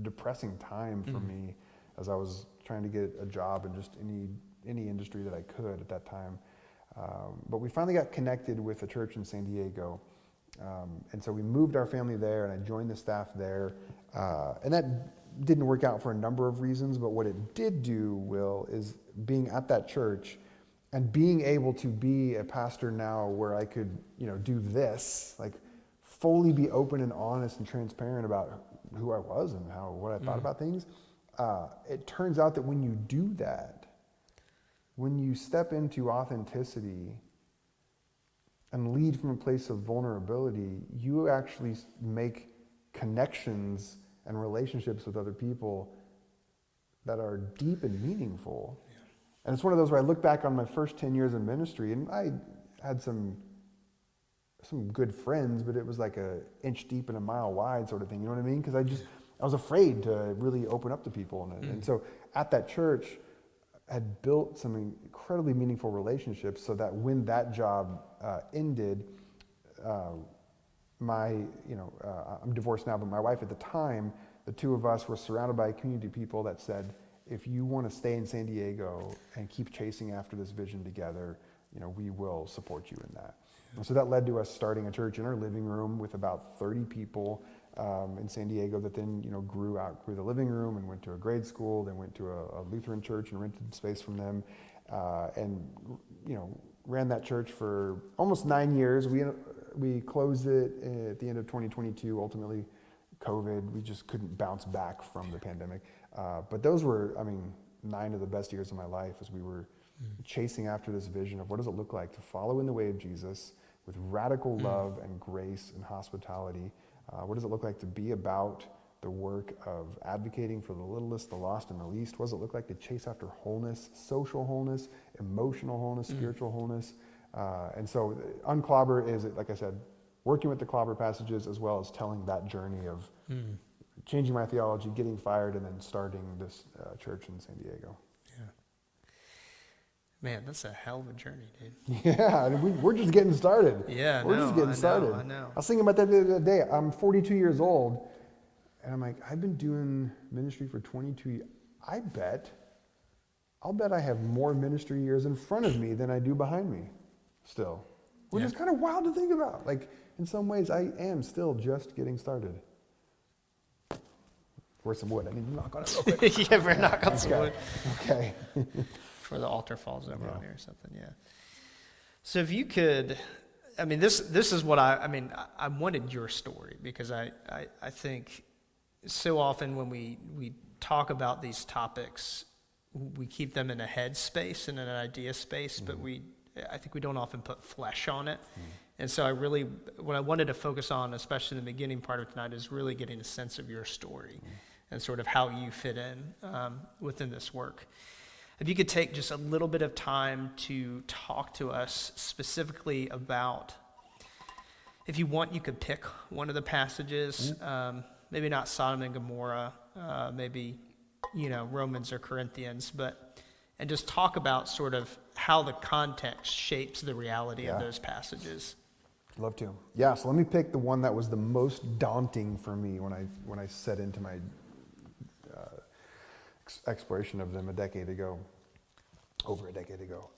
depressing time for me as I was trying to get a job in just any industry that I could at that time. But we finally got connected with a church in San Diego. And so we moved our family there, and I joined the staff there. And that didn't work out for a number of reasons, but what it did do, Will, is being at that church and being able to be a pastor now where I could, do this, like fully be open and honest and transparent about who I was and what I thought about things. It turns out that when you do that, when you step into authenticity and lead from a place of vulnerability, you actually make connections and relationships with other people that are deep and meaningful. Yeah. And it's one of those where I look back on my first 10 years in ministry, and I had some good friends, but it was like an inch deep and a mile wide sort of thing, you know what I mean? Because I was afraid to really open up to people. And so at that church, I had built some incredibly meaningful relationships so that when that job ended, I'm divorced now, but my wife at the time, the two of us were surrounded by a community of people that said, if you want to stay in San Diego and keep chasing after this vision together, we will support you in that. And so that led to us starting a church in our living room with about 30 people in San Diego that then, grew the living room and went to a grade school, then went to a Lutheran church and rented space from them, and ran that church for almost 9 years. We closed it at the end of 2022. Ultimately, COVID, we just couldn't bounce back from the pandemic. But those were, 9 of the best years of my life as we were chasing after this vision of what does it look like to follow in the way of Jesus with radical love and grace and hospitality. What does it look like to be about the work of advocating for the littlest, the lost, and the least? What does it look like to chase after wholeness, social wholeness, emotional wholeness, spiritual wholeness? And so Unclobber is, like I said, working with the Clobber passages as well as telling that journey of changing my theology, getting fired, and then starting this church in San Diego. Man, that's a hell of a journey, dude. Yeah, we're just getting started. Yeah, we're just getting started. I know. I was thinking about that the other day. I'm 42 years old, and I'm like, I've been doing ministry for 22 years. I'll bet I have more ministry years in front of me than I do behind me still. Which is kind of wild to think about. Like, in some ways, I am still just getting started. Where's some wood? I need to knock on it real quick. Yeah, we're knock on some wood. Okay. Before the altar falls over on here or something, yeah. So if you could, I mean, this is what I wanted your story, because I think so often when we talk about these topics, we keep them in a head space and an idea space, but I think we don't often put flesh on it. And so what I wanted to focus on, especially in the beginning part of tonight, is really getting a sense of your story and sort of how you fit in within this work. If you could take just a little bit of time to talk to us specifically about, if you want, you could pick one of the passages, maybe not Sodom and Gomorrah, maybe, Romans or Corinthians, and just talk about sort of how the context shapes the reality of those passages. Love to. Yeah, so let me pick the one that was the most daunting for me when I set into my exploration of them over a decade ago,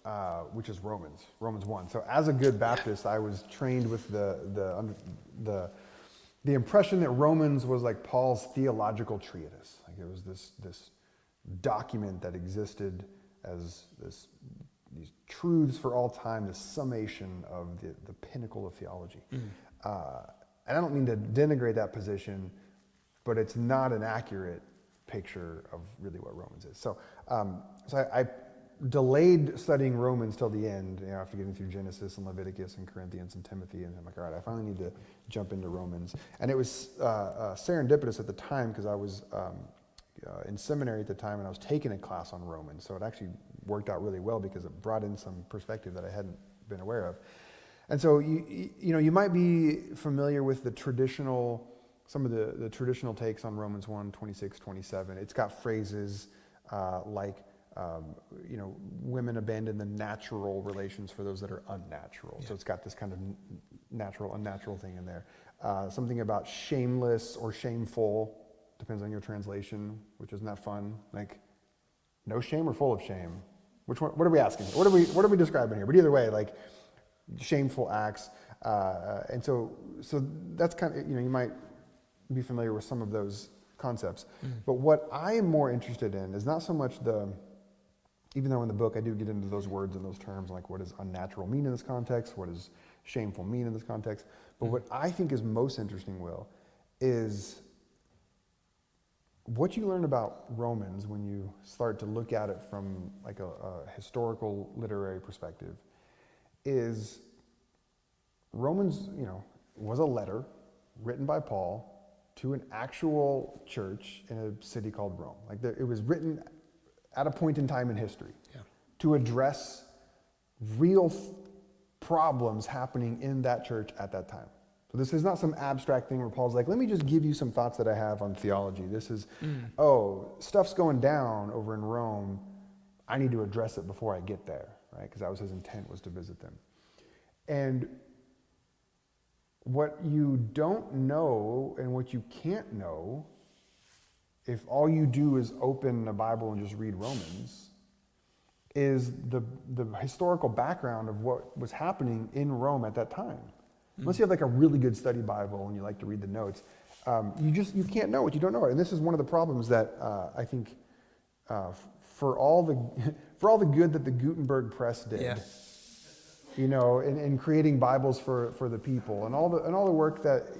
which is Romans 1. So as a good Baptist, I was trained with the impression that Romans was like Paul's theological treatise. Like it was this document that existed as these truths for all time, this summation of the pinnacle of theology. And I don't mean to denigrate that position, but it's not an accurate picture of really what Romans is. So I delayed studying Romans till the end, after getting through Genesis and Leviticus and Corinthians and Timothy, and I'm like, all right, I finally need to jump into Romans. And it was serendipitous at the time, because I was in seminary at the time, and I was taking a class on Romans, so it actually worked out really well because it brought in some perspective that I hadn't been aware of. And so you might be familiar with some of the traditional takes on Romans 1, 26, 27. It's got phrases like, women abandon the natural relations for those that are unnatural. Yeah. So it's got this kind of natural, unnatural thing in there. Something about shameless or shameful, depends on your translation, which isn't that fun. Like, no shame or full of shame? Which one? What are we asking? What are we describing here? But either way, like, shameful acts. And so that's kind of, you might be familiar with some of those concepts. But what I am more interested in is not so much even though in the book I do get into those words and those terms, like what does unnatural mean in this context, what does shameful mean in this context, but what I think is most interesting, Will, is what you learn about Romans when you start to look at it from like a historical literary perspective is Romans, was a letter written by Paul to an actual church in a city called Rome. Like it was written at a point in time in history to address real problems happening in that church at that time. So this is not some abstract thing where Paul's like, let me just give you some thoughts that I have on theology. This is, stuff's going down over in Rome. I need to address it before I get there, right? Because that was his intent, was to visit them. And what you don't know and what you can't know, if all you do is open a Bible and just read Romans, is the historical background of what was happening in Rome at that time. Unless you have like a really good study Bible and you like to read the notes, you can't know what you don't know. And this is one of the problems that I think for all the good that the Gutenberg press did, in creating Bibles for the people, and all the work that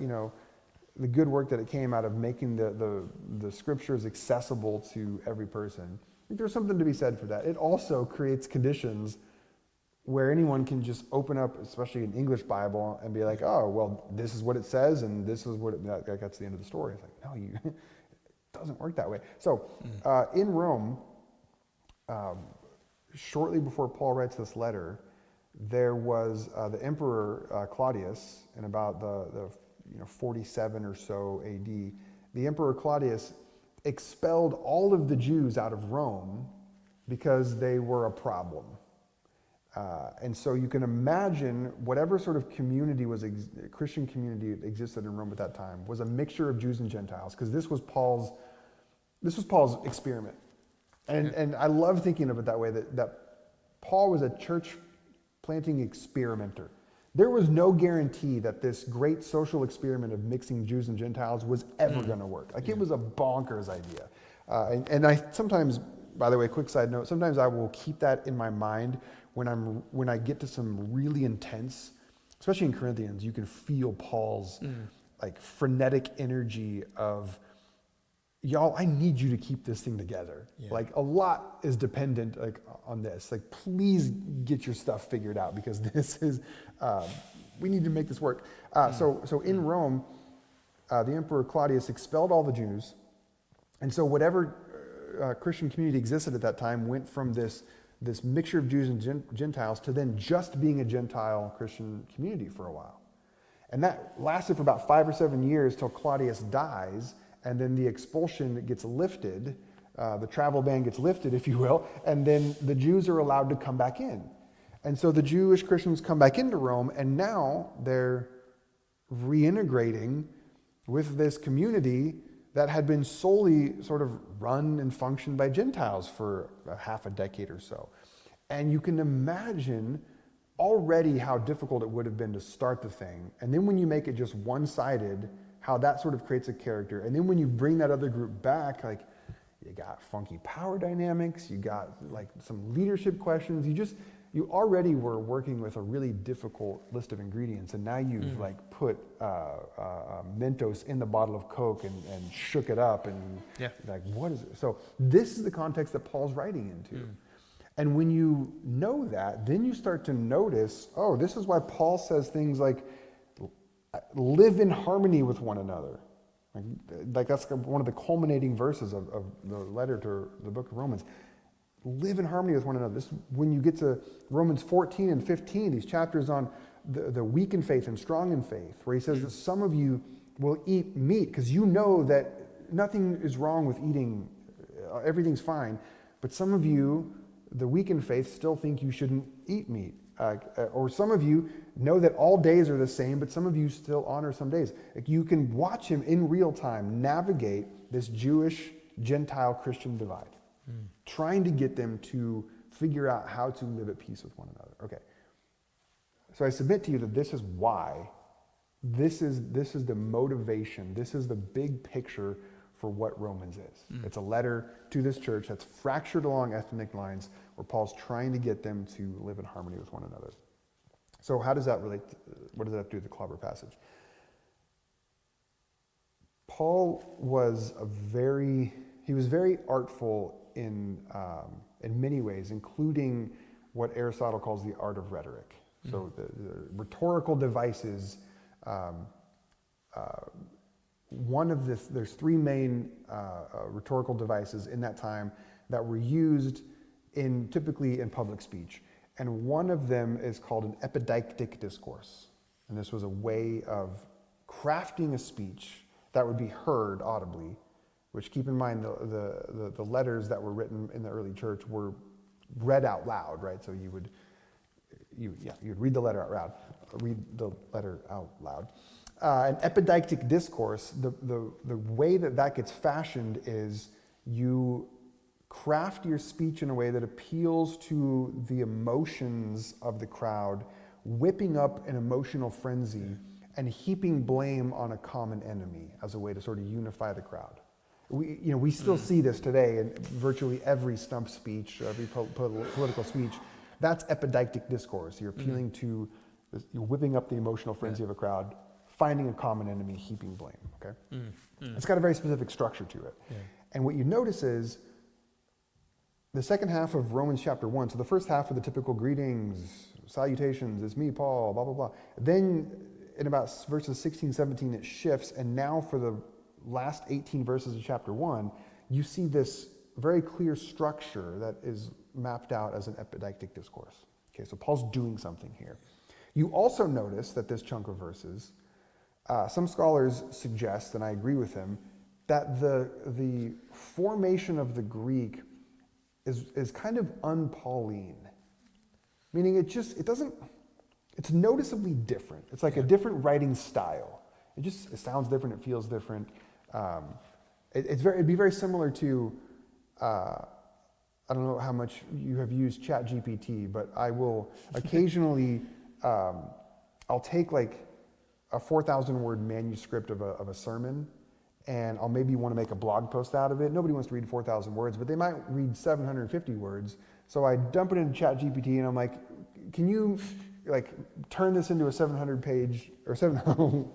the good work that it came out of making the scriptures accessible to every person. I think there's something to be said for that. It also creates conditions where anyone can just open up, especially an English Bible, and be like, oh, well, this is what it says, and this is what that's the end of the story. It's like, no, it doesn't work that way. So in Rome, shortly before Paul writes this letter, there was the Emperor Claudius, in about the 47 or so AD. The Emperor Claudius expelled all of the Jews out of Rome because they were a problem. And so you can imagine whatever sort of community Christian community existed in Rome at that time was a mixture of Jews and Gentiles, because this was Paul's experiment. And I love thinking of it that way, that Paul was a church planting experimenter. There was no guarantee that this great social experiment of mixing Jews and Gentiles was ever going to work. Like, it was a bonkers idea. And I sometimes, by the way, quick side note, sometimes I will keep that in my mind when I get to some really intense, especially in Corinthians, you can feel Paul's like frenetic energy of, y'all, I need you to keep this thing together. Yeah. Like, a lot is dependent like on this. Like, please get your stuff figured out, because this is, we need to make this work. So in Rome, the Emperor Claudius expelled all the Jews. And so whatever Christian community existed at that time went from this mixture of Jews and Gentiles to then just being a Gentile Christian community for a while. And that lasted for about 5 or 7 years till Claudius dies, and then the expulsion gets lifted, the travel ban gets lifted, if you will, and then the Jews are allowed to come back in. And so the Jewish Christians come back into Rome, and now they're reintegrating with this community that had been solely sort of run and functioned by Gentiles for half a decade or so. And you can imagine already how difficult it would have been to start the thing. And then when you make it just one-sided, how that sort of creates a character. And then when you bring that other group back, like, you got funky power dynamics, you got like some leadership questions, you already were working with a really difficult list of ingredients, and now you've like put Mentos in the bottle of Coke and shook it up, and like, what is it? So this is the context that Paul's writing into. And when you know that, then you start to notice, oh, this is why Paul says things like, live in harmony with one another. Like that's one of the culminating verses of the letter to the book of Romans. Live in harmony with one another. This, when you get to Romans 14 and 15, these chapters on the weak in faith and strong in faith, where he says that some of you will eat meat because you know that nothing is wrong with eating, everything's fine, but some of you, the weak in faith, still think you shouldn't eat meat. Or some of you know that all days are the same, but some of you still honor some days. Like, you can watch him in real time navigate this Jewish-Gentile Christian divide, trying to get them to figure out how to live at peace with one another. Okay. So I submit to you that this is why, this is the motivation, this is the big picture for what Romans is. It's a letter to this church that's fractured along ethnic lines, where Paul's trying to get them to live in harmony with one another. So how does that relate? What does that have to do with the Unclobber passage? Paul was very artful in many ways, including what Aristotle calls the art of rhetoric. So the rhetorical devices. There's three main rhetorical devices in that time that were used typically in public speech. And one of them is called an epideictic discourse. And this was a way of crafting a speech that would be heard audibly, which, keep in mind, the letters that were written in the early church were read out loud, right? So you'd read the letter out loud. An epideictic discourse, the way that gets fashioned is you craft your speech in a way that appeals to the emotions of the crowd, whipping up an emotional frenzy and heaping blame on a common enemy as a way to sort of unify the crowd. We still see this today in virtually every stump speech, every political speech. That's epideictic discourse. You're appealing to, you're whipping up the emotional frenzy of a crowd, finding a common enemy, heaping blame, okay? It's got a very specific structure to it. Yeah. And what you notice is the second half of Romans chapter 1, so the first half of the typical greetings, salutations, it's me, Paul, blah, blah, blah. Then in about verses 16, 17, it shifts, and now for the last 18 verses of chapter 1, you see this very clear structure that is mapped out as an epideictic discourse. Okay, so Paul's doing something here. You also notice that this chunk of verses, some scholars suggest, and I agree with them, that the formation of the Greek is kind of un-Pauline. Meaning it's noticeably different. It's like a different writing style. It sounds different, it feels different. It'd be very similar to, I don't know how much you have used ChatGPT, but I will occasionally, I'll take like a 4,000 word manuscript of a sermon, and I'll maybe want to make a blog post out of it. Nobody wants to read 4,000 words, but they might read 750 words. So I dump it into ChatGPT, and I'm like, can you like turn this into a 700 page or 700?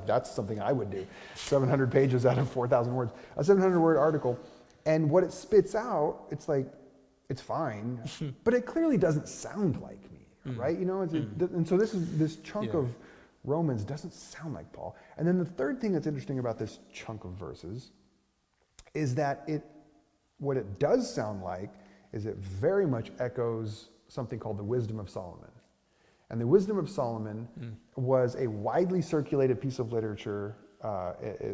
That's something I would do. 700 pages out of 4,000 words, a 700 word article, and what it spits out, it's like, it's fine, but it clearly doesn't sound like me, right? You know, and so this chunk of Romans doesn't sound like Paul. And then the third thing that's interesting about this chunk of verses is that what it does sound like is it very much echoes something called the Wisdom of Solomon. And the Wisdom of Solomon was a widely circulated piece of literature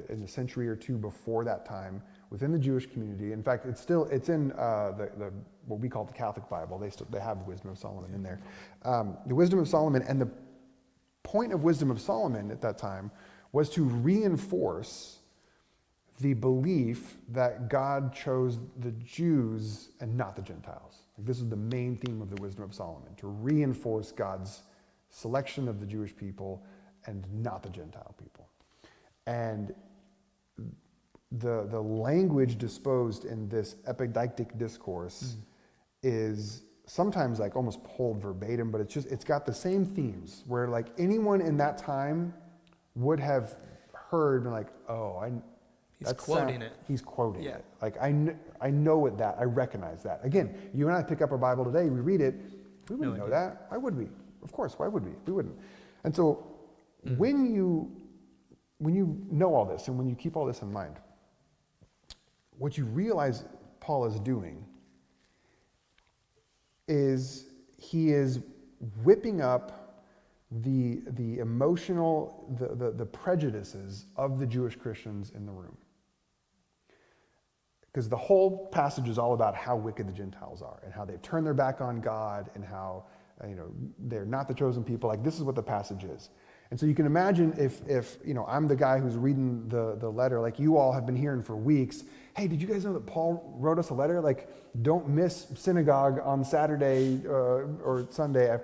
in a century or two before that time within the Jewish community. In fact, it's in the what we call the Catholic Bible. They have the Wisdom of Solomon in there. The Wisdom of Solomon, and the point of Wisdom of Solomon at that time was to reinforce the belief that God chose the Jews and not the Gentiles. This is the main theme of the Wisdom of Solomon, to reinforce God's selection of the Jewish people and not the Gentile people. And the language disposed in this epidictic discourse is sometimes like almost pulled verbatim, but it's got the same themes where like anyone in that time would have heard and like, he's quoting it. He's quoting it. Like I know what I recognize that. Again, you and I pick up our Bible today, we read it, we wouldn't know that. Why would we? Of course, why would we? We wouldn't. And so when you know all this and when you keep all this in mind, what you realize Paul is doing is he is whipping up the emotional, the prejudices of the Jewish Christians in the room. Because the whole passage is all about how wicked the Gentiles are and how they've turned their back on God and how they're not the chosen people. Like, this is what the passage is. And so you can imagine if I'm the guy who's reading the letter, like you all have been hearing for weeks, hey, did you guys know that Paul wrote us a letter? Like, don't miss synagogue on Saturday or Sunday. I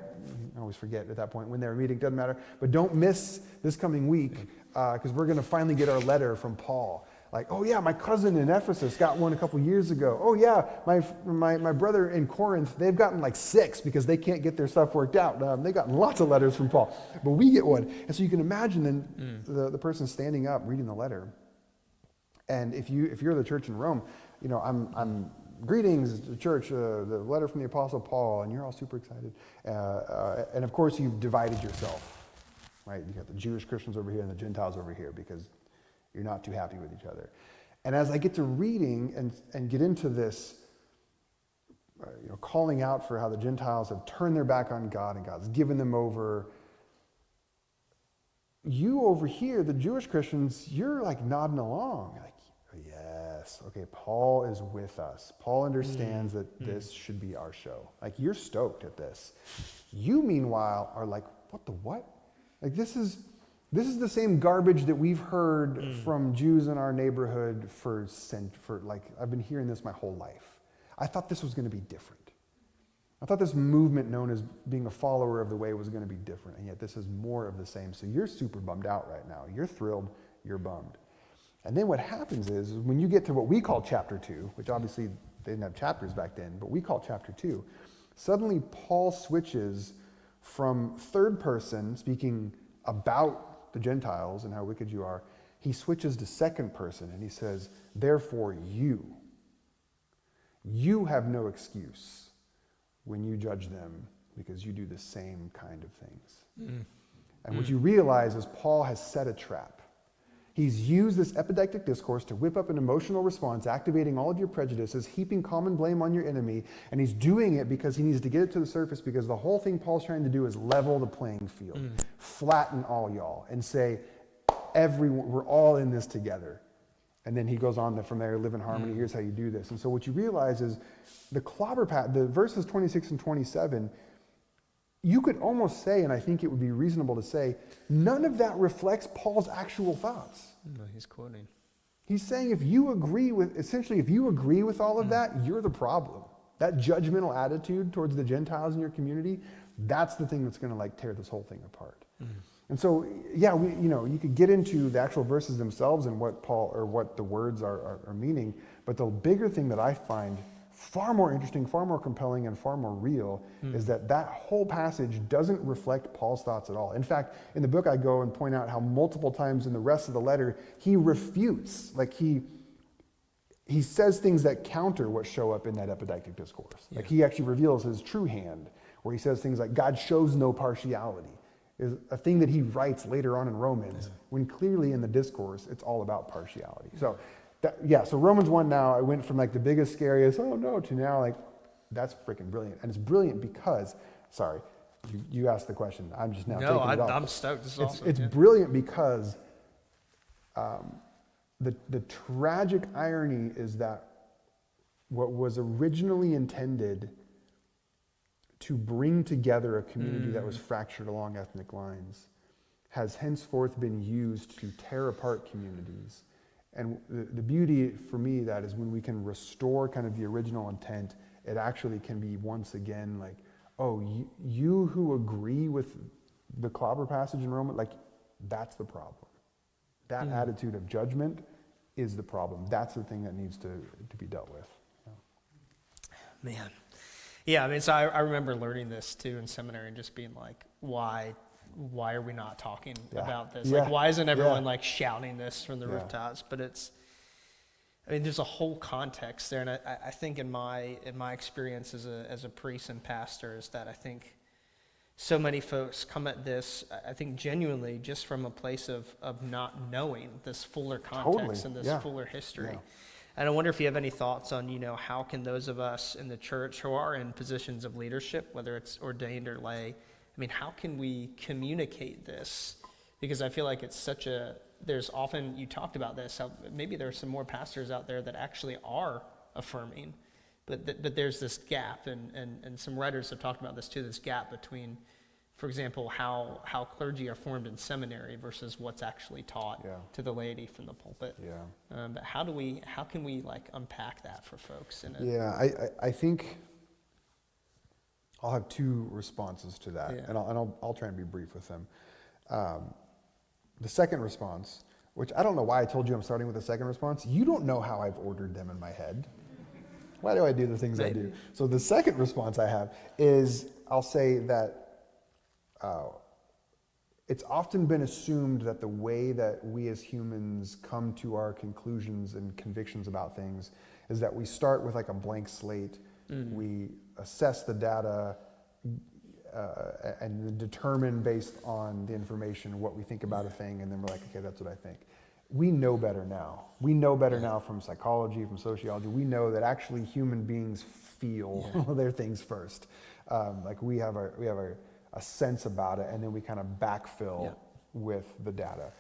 always forget at that point when they're meeting, doesn't matter. But don't miss this coming week because we're going to finally get our letter from Paul. Like, oh yeah, my cousin in Ephesus got one a couple years ago. Oh yeah, my brother in Corinth, they've gotten like 6 because they can't get their stuff worked out. They've gotten lots of letters from Paul, but we get one. And so you can imagine then the person standing up reading the letter. And if you're the church in Rome, I'm greetings to church, the letter from the Apostle Paul, and you're all super excited. And of course you've divided yourself, right? You got the Jewish Christians over here and the Gentiles over here because you're not too happy with each other. And as I get to reading and get into this, calling out for how the Gentiles have turned their back on God and God's given them over, you over here, the Jewish Christians, you're like nodding along. You're like, yes, okay, Paul is with us. Paul understands that this should be our show. Like, you're stoked at this. You, meanwhile, are like, what the what? Like, this is the same garbage that we've heard from Jews in our neighborhood for like, I've been hearing this my whole life. I thought this was going to be different. I thought this movement known as being a follower of the way was going to be different, and yet this is more of the same. So you're super bummed out right now. You're thrilled, you're bummed. And then what happens is when you get to what we call chapter 2, which obviously they didn't have chapters back then, but we call chapter 2, suddenly Paul switches from third person speaking about the Gentiles and how wicked you are, he switches to second person and he says, therefore you have no excuse when you judge them because you do the same kind of things. And what you realize is Paul has set a trap. He's used this epidictic discourse to whip up an emotional response, activating all of your prejudices, heaping common blame on your enemy, and he's doing it because he needs to get it to the surface because the whole thing Paul's trying to do is level the playing field, flatten all y'all, and say, we're all in this together. And then he goes on from there, live in harmony, here's how you do this. And so what you realize is the verses 26 and 27, you could almost say, and I think it would be reasonable to say, none of that reflects Paul's actual thoughts. No, he's quoting. He's saying if you agree with all of that, you're the problem. That judgmental attitude towards the Gentiles in your community, that's the thing that's going to like tear this whole thing apart. And so, yeah, you could get into the actual verses themselves and what the words are meaning, but the bigger thing that I find far more interesting, far more compelling, and far more real is that whole passage doesn't reflect Paul's thoughts at all. In fact, in the book I go and point out how multiple times in the rest of the letter he refutes, like he says things that counter what show up in that epidactic discourse. Like he actually reveals his true hand, where he says things like God shows no partiality, is a thing that he writes later on in Romans, when clearly in the discourse it's all about partiality. So so Romans 1 now, I went from like the biggest, scariest, oh no, to now like, that's freaking brilliant. And it's brilliant because, sorry, you asked the question. I'm just now taking it off. I'm stoked. This is awesome. It's brilliant because the tragic irony is that what was originally intended to bring together a community that was fractured along ethnic lines has henceforth been used to tear apart communities. And the beauty for me that is when we can restore kind of the original intent, it actually can be once again like, oh, you who agree with the Clobber passage in Romans, like that's the problem. That attitude of judgment is the problem. That's the thing that needs to be dealt with. Man. Yeah, I mean, so I remember learning this too in seminary and just being like, why are we not talking about this? Like, why isn't everyone like shouting this from the rooftops? But there's a whole context there. And I think in my experience as a priest and pastor is that I think so many folks come at this, I think genuinely just from a place of not knowing this fuller context and this fuller history. Yeah. And I wonder if you have any thoughts on, how can those of us in the church who are in positions of leadership, whether it's ordained or lay, how can we communicate this? Because I feel like it's there's often, you talked about this, how maybe there are some more pastors out there that actually are affirming, but there's this gap, and some writers have talked about this too, this gap between, for example, how clergy are formed in seminary versus what's actually taught to the laity from the pulpit. But how can we like unpack that for folks? I think I'll have two responses to that, and I'll try and be brief with them. The second response, which I don't know why I told you I'm starting with the second response. You don't know how I've ordered them in my head. Why do I do the things I do? So the second response I have is I'll say that it's often been assumed that the way that we as humans come to our conclusions and convictions about things is that we start with like a blank slate. We assess the data and determine based on the information what we think about a thing, and then we're like, okay, that's what I think. We know better now. We know better now from psychology, from sociology. We know that actually human beings feel their things first. Like we have a sense about it, and then we kind of backfill with the data.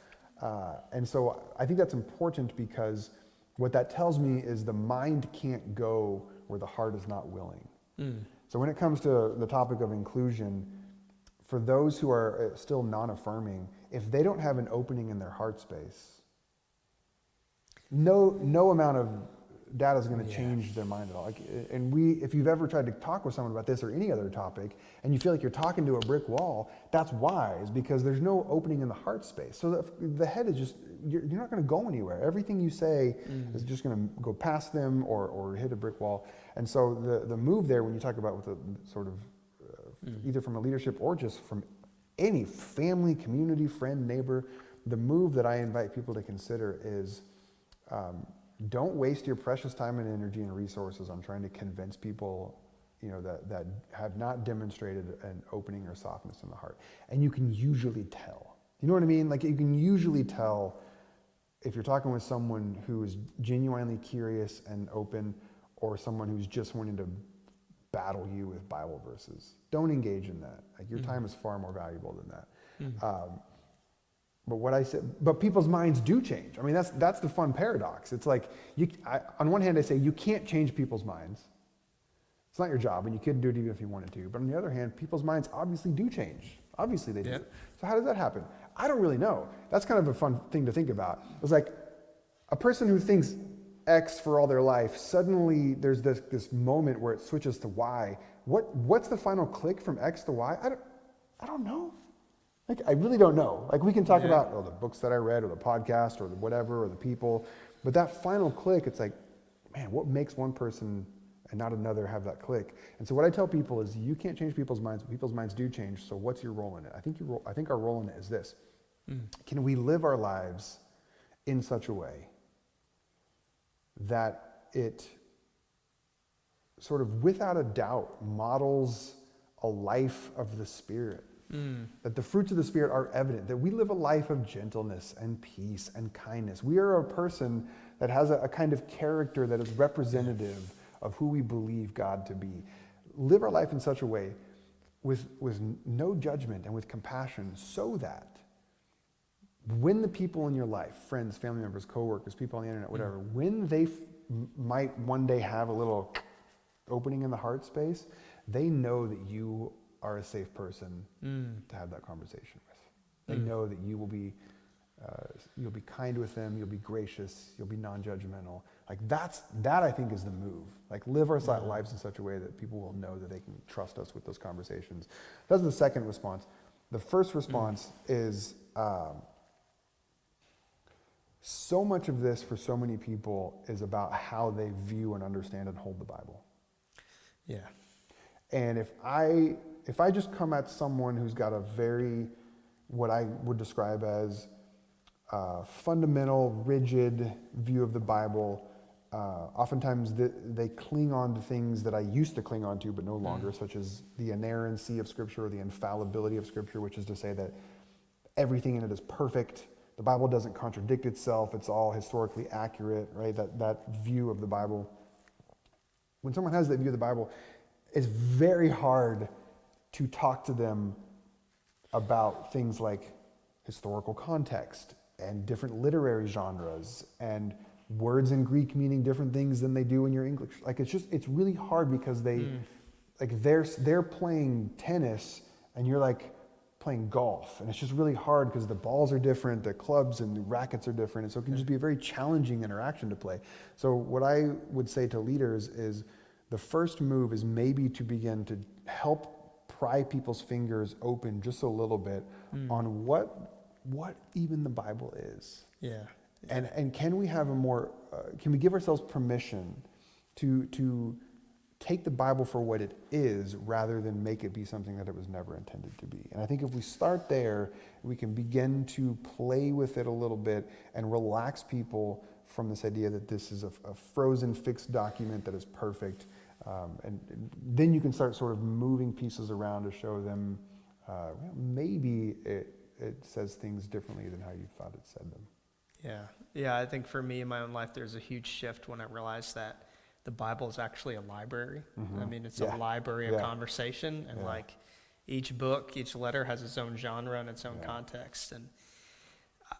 And so I think that's important because what that tells me is the mind can't go where the heart is not willing. So when it comes to the topic of inclusion, for those who are still non-affirming, if they don't have an opening in their heart space, no amount of data is going to change their mind at all. Like, and if you've ever tried to talk with someone about this or any other topic, and you feel like you're talking to a brick wall, that's why, is because there's no opening in the heart space. So the head is just, you're not going to go anywhere. Everything you say is just going to go past them or hit a brick wall. And so the move there, when you talk about with the sort of, either from a leadership or just from any family, community, friend, neighbor, the move that I invite people to consider is, don't waste your precious time and energy and resources on trying to convince people, that have not demonstrated an opening or softness in the heart. And you can usually tell. You know what I mean? Like you can usually tell if you're talking with someone who is genuinely curious and open, or someone who's just wanting to battle you with Bible verses. Don't engage in that. Like your time is far more valuable than that. But what I said, but people's minds do change. I mean, that's the fun paradox. It's like, on one hand, I say you can't change people's minds. It's not your job, and you couldn't do it even if you wanted to. But on the other hand, people's minds obviously do change. Obviously they do. Yeah. So how does that happen? I don't really know. That's kind of a fun thing to think about. It's like a person who thinks X for all their life, suddenly there's this moment where it switches to Y. What's the final click from X to Y? I don't know. Like, I really don't know. Like, we can talk about the books that I read or the podcast or the whatever or the people, but that final click, it's like, man, what makes one person and not another have that click? And so what I tell people is, you can't change people's minds, but people's minds do change. So what's your role in it? I think our role in it is this. Can we live our lives in such a way that it sort of without a doubt models a life of the Spirit? That the fruits of the Spirit are evident, that we live a life of gentleness and peace and kindness. We are a person that has a kind of character that is representative of who we believe God to be. Live our life in such a way with no judgment and with compassion, so that when the people in your life, friends, family members, coworkers, people on the internet, whatever, when they might one day have a little opening in the heart space, they know that you are a safe person to have that conversation with. They know that you will be, you'll be kind with them, you'll be gracious, you'll be non-judgmental. Like that I think is the move. Like, live our lives in such a way that people will know that they can trust us with those conversations. That's the second response. The first response is, so much of this for so many people is about how they view and understand and hold the Bible. Yeah. And if I just come at someone who's got a very, what I would describe as fundamental, rigid view of the Bible, oftentimes they cling on to things that I used to cling on to but no longer, such as the inerrancy of Scripture or the infallibility of Scripture, which is to say that everything in it is perfect. The Bible doesn't contradict itself. It's all historically accurate, right? That view of the Bible. When someone has that view of the Bible, it's very hard to talk to them about things like historical context and different literary genres and words in Greek meaning different things than they do in your English. Like, it's really hard because they're playing tennis and you're like playing golf, and it's just really hard because the balls are different, the clubs and the rackets are different, and so it can just be a very challenging interaction to play. So what I would say to leaders is, the first move is maybe to begin to help pry people's fingers open just a little bit on what even the Bible is. Yeah. And can we have a more, can we give ourselves permission to take the Bible for what it is rather than make it be something that it was never intended to be? And I think if we start there, we can begin to play with it a little bit and relax people from this idea that this is a frozen, fixed document that is perfect. And then you can start sort of moving pieces around to show them maybe it says things differently than how you thought it said them. Yeah, I think for me in my own life, there's a huge shift when I realized that the Bible is actually a library. I mean, it's a library of conversation, and like each book, each letter has its own genre and its own context. And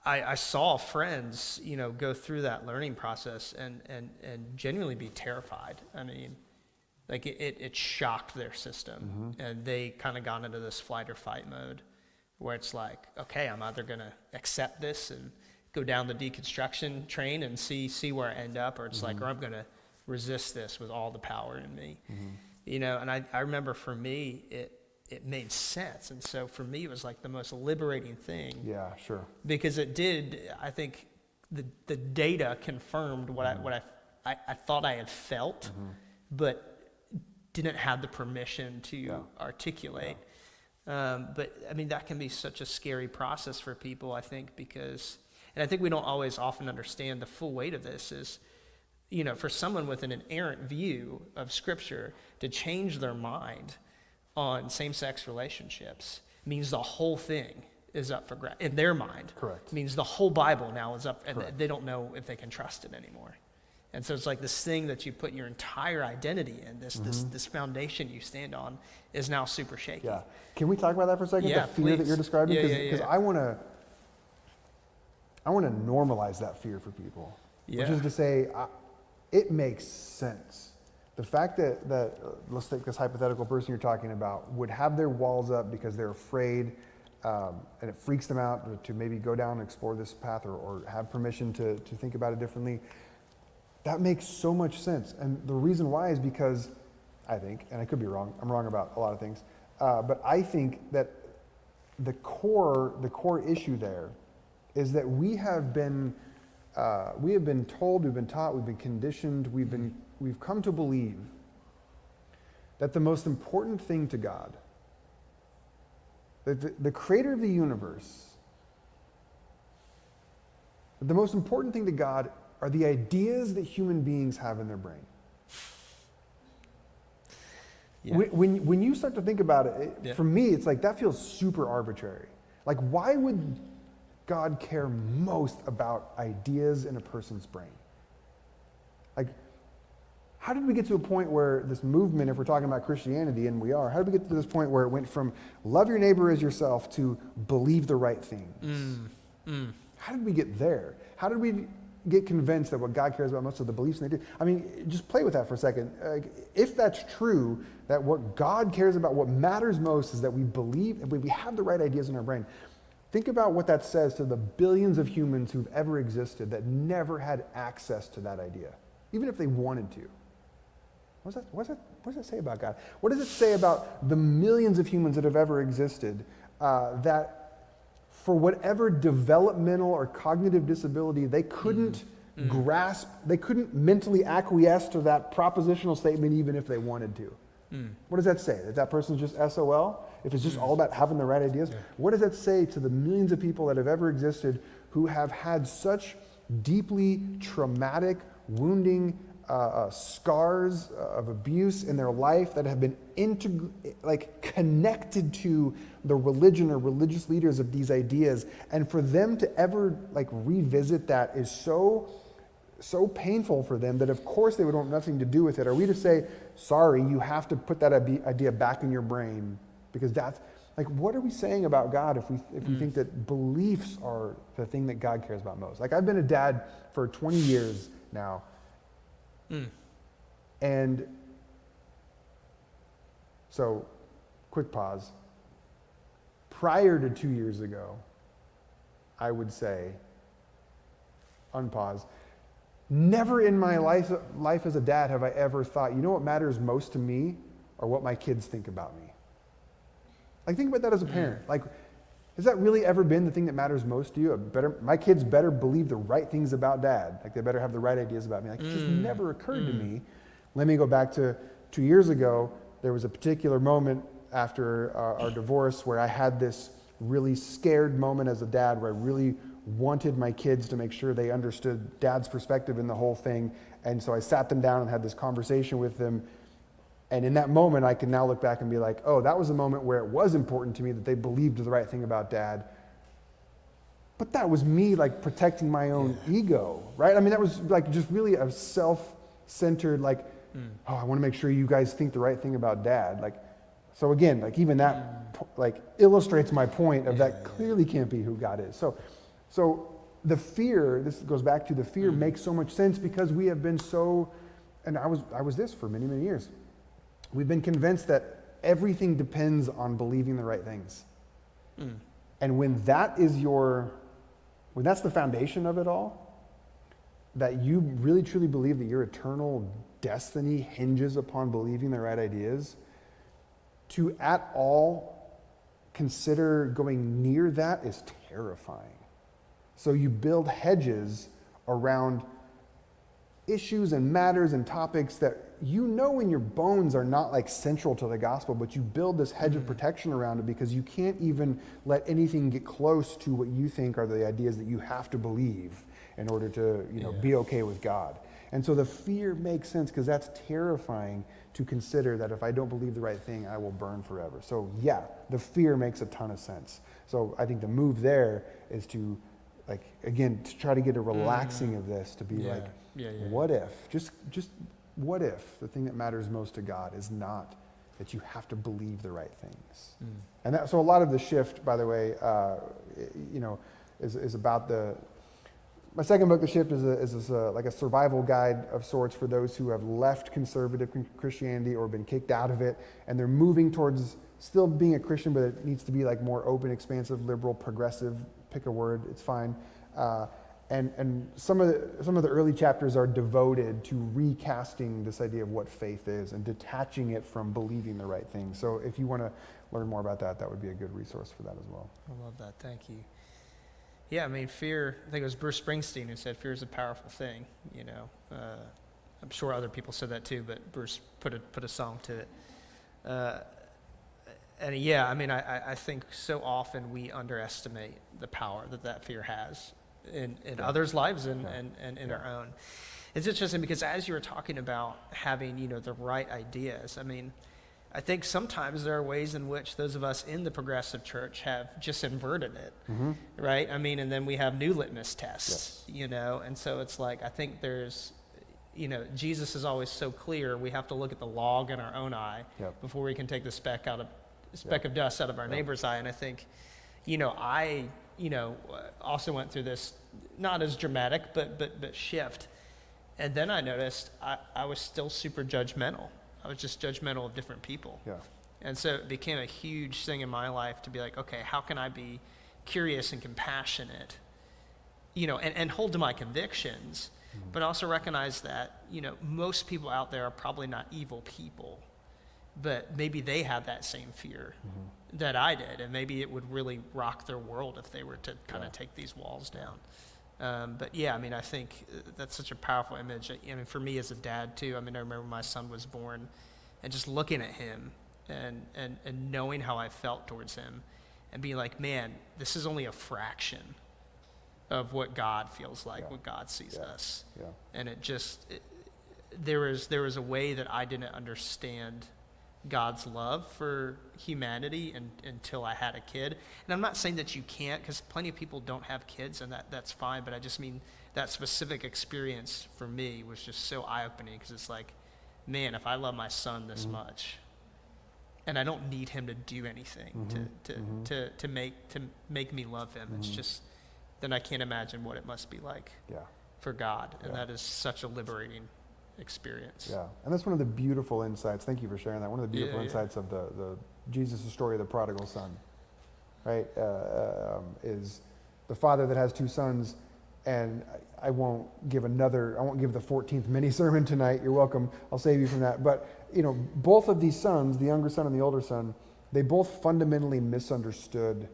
I saw friends, go through that learning process and genuinely be terrified. I mean, like it shocked their system, and they kind of got into this flight or fight mode where it's like, okay, I'm either going to accept this and go down the deconstruction train and see where I end up, or it's like, or I'm going to resist this with all the power in me. And I remember for me, it made sense. And so for me, it was like the most liberating thing. Yeah, sure. Because it did, I think the data confirmed what I thought I had felt, but didn't have the permission to articulate. But I mean, that can be such a scary process for people, I think, because, and I think we don't always often understand the full weight of this is, for someone with an inerrant view of Scripture to change their mind on same-sex relationships means the whole thing is up for grabs. In their mind, correct, means the whole Bible now is up, and they don't know if they can trust it anymore. And so it's like this thing that you put your entire identity in, this foundation you stand on, is now super shaky. Yeah. Can we talk about that for a second? Yeah, the fear please. that you're describing? Because Yeah. I want to normalize that fear for people. Yeah. Which is to say, it makes sense The fact that let's take this hypothetical person you're talking about, would have their walls up because they're afraid, and it freaks them out to maybe go down and explore this path or have permission to think about it differently, that makes so much sense. And the reason why is because I think, and I could be wrong, I'm wrong about a lot of things, but I think that the core issue there is that we have been told, we've been taught, we've been conditioned, we've come to believe that the most important thing to God, that the creator of the universe, the most important thing to God are the ideas that human beings have in their brain. Yeah. When you start to think about it, for me, it's like that feels super arbitrary. Like, why would God care most about ideas in a person's brain? Like, how did we get to a point where this movement, if we're talking about Christianity, and we are, how did we get to this point where it went from love your neighbor as yourself to believe the right things? How did we get there? How did we get convinced that what God cares about most are the beliefs and ideas? I mean, just play with that for a second. If that's true, that what God cares about, what matters most is that we believe, and we have the right ideas in our brain. Think about what that says to the billions of humans who've ever existed that never had access to that idea, even if they wanted to. What does that say about God? What does it say about the millions of humans that have ever existed that for whatever developmental or cognitive disability, they couldn't grasp, they couldn't mentally acquiesce to that propositional statement even if they wanted to? What does that say? That that person's just SOL? If it's just all about having the right ideas? Yeah. What does that say to the millions of people that have ever existed who have had such deeply traumatic, wounding scars of abuse in their life that have been connected to the religion or religious leaders of these ideas, and for them to ever revisit that is so painful for them that of course they would want nothing to do with it. Are we to say, sorry, you have to put that idea back in your brain because that's what are we saying about God if we think that beliefs are the thing that God cares about most? I've been a dad for 20 years now. And so, quick pause. Prior to 2 years ago, I would say, unpause, never in my life as a dad have I ever thought, you know what matters most to me or what my kids think about me. Think about that as a parent. Has that really ever been the thing that matters most to you? My kids better believe the right things about dad. They better have the right ideas about me. It just never occurred to me. Let me go back to 2 years ago. There was a particular moment after our divorce where I had this really scared moment as a dad where I really wanted my kids to make sure they understood dad's perspective in the whole thing. And so I sat them down and had this conversation with them. And in that moment, I can now look back and be like, oh, that was a moment where it was important to me that they believed the right thing about dad. But that was me protecting my own ego, right? I mean, that was just really a self-centered, oh, I want to make sure you guys think the right thing about dad. So again, even that illustrates my point of that clearly can't be who God is. So the fear, this goes back to the fear makes so much sense because we have been so, and I was this for many, many years. We've been convinced that everything depends on believing the right things. And when that's the foundation of it all, that you really truly believe that your eternal destiny hinges upon believing the right ideas, to at all consider going near that is terrifying. So you build hedges around issues and matters and topics that in your bones are not central to the gospel, but you build this hedge of protection around it because you can't even let anything get close to what you think are the ideas that you have to believe in order to be okay with God. And so the fear makes sense because that's terrifying to consider that if I don't believe the right thing, I will burn forever. So yeah, the fear makes a ton of sense. So I think the move there is to again, to try to get a relaxing of this, to be what if, just what if the thing that matters most to God is not that you have to believe the right things? And so a lot of the shift, by the way, is about My second book, The Shift, is like a survival guide of sorts for those who have left conservative Christianity or been kicked out of it, and they're moving towards still being a Christian, but it needs to be like more open, expansive, liberal, progressive. Pick a word, it's fine. And some of the early chapters are devoted to recasting this idea of what faith is and detaching it from believing the right thing. So if you want to learn more about that, that would be a good resource for that as well. I love that. Thank you. Yeah, I mean, fear, I think it was Bruce Springsteen who said fear is a powerful thing, you know. I'm sure other people said that too, but Bruce put a song to it. And yeah, I mean, I think so often we underestimate the power that fear has in others' lives and in our own. It's interesting because as you were talking about having, you know, the right ideas, I mean, I think sometimes there are ways in which those of us in the progressive church have just inverted it, right? I mean, and then we have new litmus tests, you know, and so it's like, I think there's, you know, Jesus is always so clear, we have to look at the log in our own eye before we can take the speck of dust out of our neighbor's eye. And I think, you know, I also went through this, not as dramatic, but shift. And then I noticed I was still super judgmental. I was just judgmental of different people. Yeah. And so it became a huge thing in my life to be like, okay, how can I be curious and compassionate, you know, and hold to my convictions, but also recognize that, you know, most people out there are probably not evil people, but maybe they had that same fear that I did, and maybe it would really rock their world if they were to kind of take these walls down. But yeah, I mean, I think that's such a powerful image. I mean, for me as a dad too, I mean, I remember my son was born and just looking at him and knowing how I felt towards him and being like, man, this is only a fraction of what God feels like, what God sees us. Yeah. And it just, there was a way that I didn't understand God's love for humanity until I had a kid. And I'm not saying that you can't, because plenty of people don't have kids, and that's fine, but I just mean that specific experience for me was just so eye-opening, because it's like, man, if I love my son this much, and I don't need him to do anything to make me love him, it's just, then I can't imagine what it must be like for God, and that is such a liberating experience. Yeah, and that's one of the beautiful insights. Thank you for sharing that. One of the beautiful insights of the Jesus' story of the prodigal son, right? Is the father that has two sons, and I won't give the 14th mini sermon tonight. You're welcome. I'll save you from that. But you know, both of these sons, the younger son and the older son, they both fundamentally misunderstood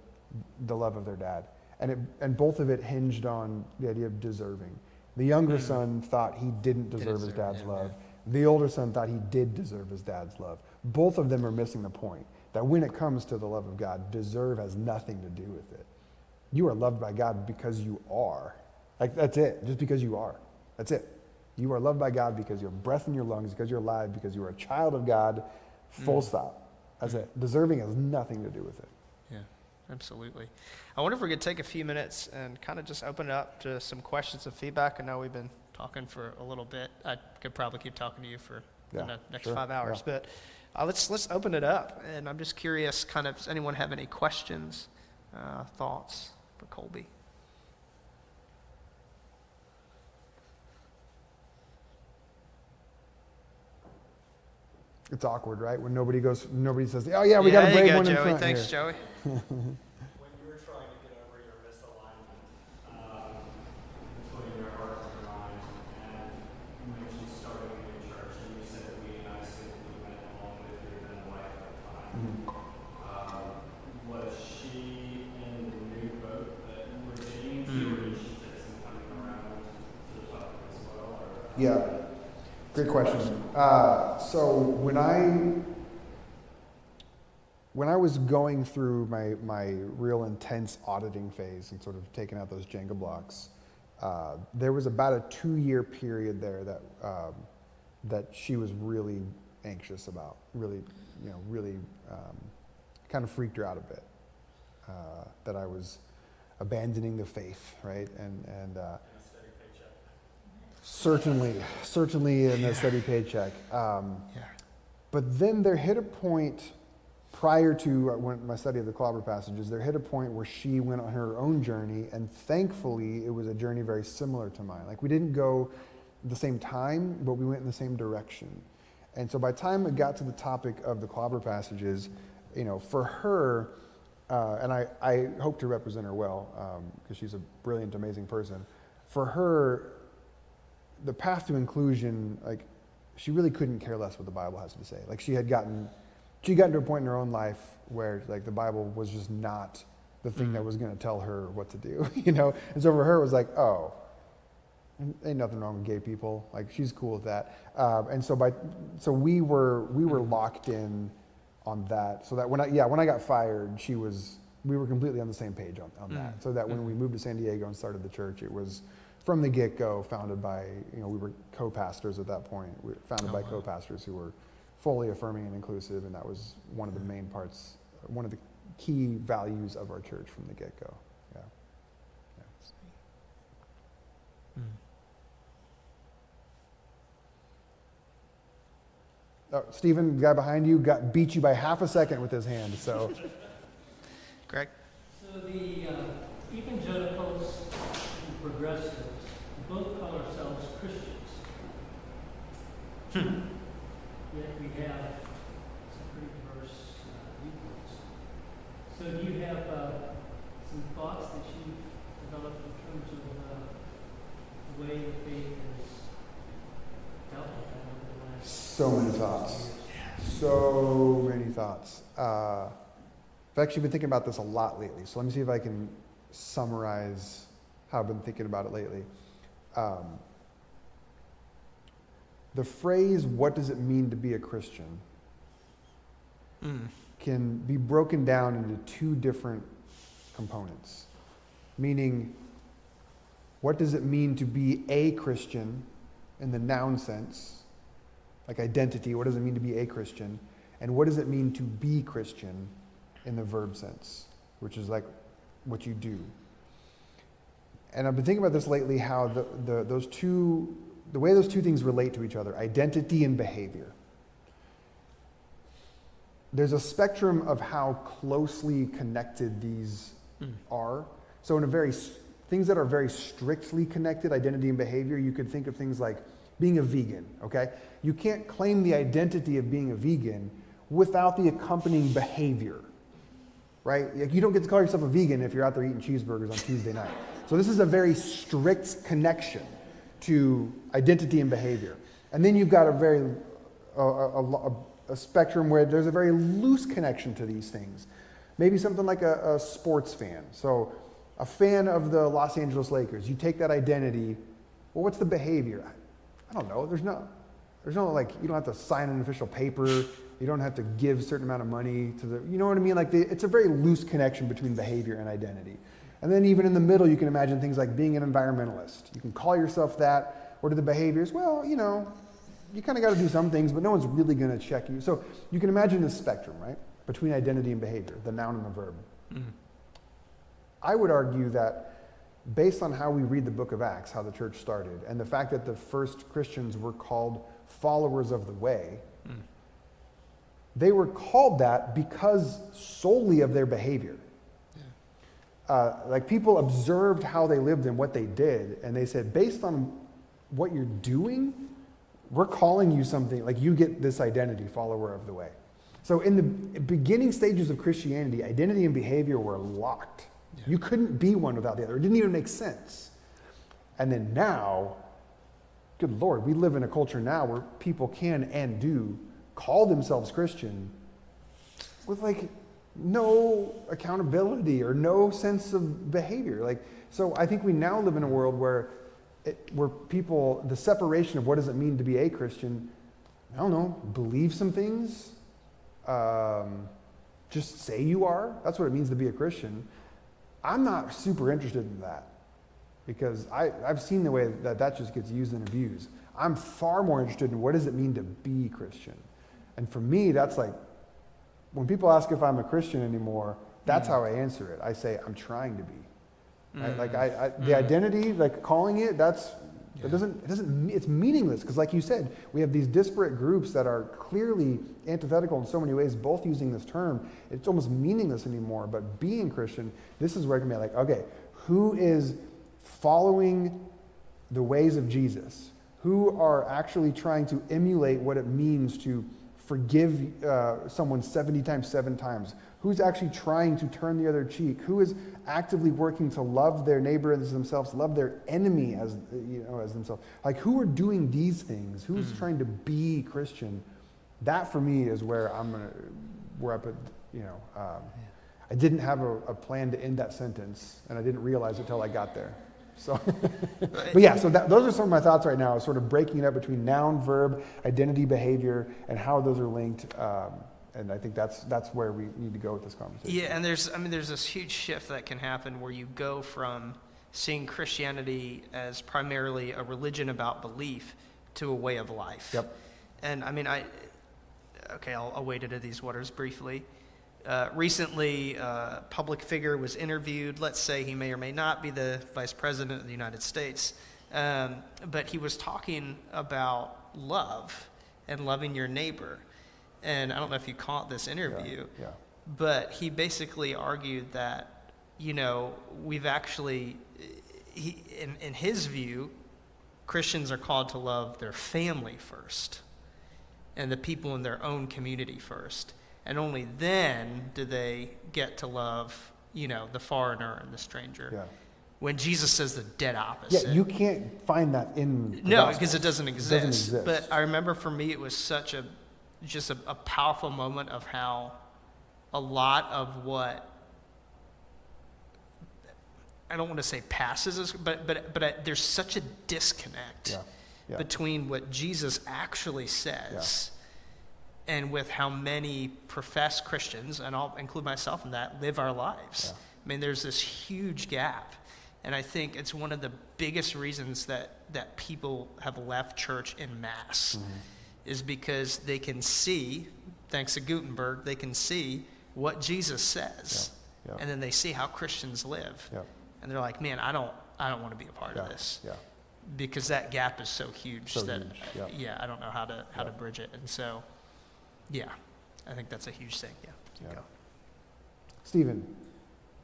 the love of their dad, and both of it hinged on the idea of deserving. The younger son thought he didn't deserve his dad's love. The older son thought he did deserve his dad's love. Both of them are missing the point that when it comes to the love of God, deserve has nothing to do with it. You are loved by God because you are. Like, that's it. Just because you are. That's it. You are loved by God because you have breath in your lungs, because you're alive, because you are a child of God. Full stop. That's it. Deserving has nothing to do with it. Yeah. Absolutely. I wonder if we could take a few minutes and kind of just open it up to some questions and feedback. I know we've been talking for a little bit. I could probably keep talking to you for the next 5 hours, but let's open it up. And I'm just curious, kind of, does anyone have any questions, thoughts for Colby? It's awkward, right? When nobody says, "Oh yeah, we got a brave one in front." Thanks, here. Joey. When you were trying to get over your misalignment between your heart and your mind, and you mentioned starting a new church, and you said we and I said we went along with your then wife at the time. Was she in the new boat that you were dating, or did she take some coming around to the topic as well? Or, Yeah. Great question. So when I was going through my real intense auditing phase and sort of taking out those Jenga blocks, there was about a 2-year period there that she was really anxious about. Really kind of freaked her out a bit. That I was abandoning the faith, right? And certainly in a steady paycheck. But then there hit a point prior to my study of the Unclobber passages, there hit a point where she went on her own journey, and thankfully it was a journey very similar to mine. Like, we didn't go at the same time, but we went in the same direction. And so by the time it got to the topic of the Unclobber passages, for her, and I hope to represent her well, because she's a brilliant, amazing person. For her, the path to inclusion, like, she really couldn't care less what the Bible has to say. Like, she had gotten to a point in her own life where, like, the Bible was just not the thing that was going to tell her what to do, And so for her, it was like, oh, ain't nothing wrong with gay people. Like, she's cool with that. And so we were locked in on that. So that when I got fired, we were completely on the same page on that. So that when we moved to San Diego and started the church, it was from the get-go founded by, we were co-pastors at that point. We were founded by co-pastors who were fully affirming and inclusive, and that was one of the main parts, one of the key values of our church from the get-go. Yeah. Oh, Stephen, the guy behind you, beat you by half a second with his hand, so. Greg? So the evangelicals and progressives both call ourselves Christians. Yet we have some pretty diverse viewpoints. So do you have some thoughts that you've developed in terms of the way the faith has dealt with that over the last So many thoughts. So many thoughts. I've actually been thinking about this a lot lately, so let me see if I can summarize how I've been thinking about it lately. The phrase, what does it mean to be a Christian, can be broken down into two different components. Meaning, what does it mean to be a Christian in the noun sense, like identity, what does it mean to be a Christian? And what does it mean to be Christian in the verb sense, which is like what you do. And I've been thinking about this lately, how the way those two things relate to each other, identity and behavior. There's a spectrum of how closely connected these are. So in things that are very strictly connected, identity and behavior, you could think of things like being a vegan, okay? You can't claim the identity of being a vegan without the accompanying behavior, right? Like, you don't get to call yourself a vegan if you're out there eating cheeseburgers on Tuesday night. So this is a very strict connection to identity and behavior. And then you've got a spectrum where there's a very loose connection to these things. Maybe something like a sports fan. So a fan of the Los Angeles Lakers, you take that identity, well, what's the behavior? I don't know. There's no like, you don't have to sign an official paper. You don't have to give a certain amount of money to you know what I mean? Like, it's a very loose connection between behavior and identity. And then even in the middle, you can imagine things like being an environmentalist. You can call yourself that. What are the behaviors? Well, you kind of got to do some things, but no one's really going to check you. So you can imagine this spectrum, right, between identity and behavior, the noun and the verb. Mm-hmm. I would argue that based on how we read the book of Acts, how the church started, and the fact that the first Christians were called followers of the way, they were called that because solely of their behavior. Like, people observed how they lived and what they did, and they said, based on what you're doing, we're calling you something, like, you get this identity, follower of the way. So in the beginning stages of Christianity, identity and behavior were locked. Yeah. You couldn't be one without the other. It didn't even make sense. And then now, good Lord, we live in a culture now where people can and do call themselves Christian with, like, no accountability or no sense of behavior. Like, so I think we now live in a world where people, the separation of what does it mean to be a Christian, I don't know, believe some things, just say you are. That's what it means to be a Christian. I'm not super interested in that, because I've seen the way that just gets used and abused. I'm far more interested in what does it mean to be Christian. And for me, that's like, when people ask if I'm a Christian anymore, that's how I answer it. I say, I'm trying to be. Right? Like, the identity, like calling it, that's It's meaningless because, like you said, we have these disparate groups that are clearly antithetical in so many ways, both using this term. It's almost meaningless anymore. But being Christian, this is where it can be like, okay, who is following the ways of Jesus? Who are actually trying to emulate what it means to forgive someone 70 times, 7 times? Who's actually trying to turn the other cheek? Who is actively working to love their neighbor as themselves, love their enemy as themselves? Like, who are doing these things? Who's trying to be Christian? That for me is where I put, I didn't have a plan to end that sentence, and I didn't realize it until I got there. So, but yeah, so those are some of my thoughts right now, sort of breaking it up between noun, verb, identity, behavior, and how those are linked. And I think that's where we need to go with this conversation. Yeah, and there's this huge shift that can happen where you go from seeing Christianity as primarily a religion about belief to a way of life. Yep. And I'll wade into these waters briefly. Recently, a public figure was interviewed. Let's say he may or may not be the vice president of the United States, but he was talking about love and loving your neighbor. And I don't know if you caught this interview, but he basically argued that, we've actually, in his view, Christians are called to love their family first and the people in their own community first. And only then do they get to love, the foreigner and the stranger. Yeah. When Jesus says the dead opposite. Yeah, you can't find that in the No, Gospels. because it doesn't exist. But I remember for me, it was such a powerful moment of how a lot of what, I don't want to say passes, but there's such a disconnect between what Jesus actually says and with how many professed Christians, and I'll include myself in that, live our lives. Yeah. I mean, there's this huge gap. And I think it's one of the biggest reasons that people have left church en masse. Mm-hmm. Is because they can see, thanks to Gutenberg, they can see what Jesus says, and then they see how Christians live, and they're like, "Man, I don't want to be a part of this, because that gap is so huge I don't know how to bridge it." And so, I think that's a huge thing. Stephen.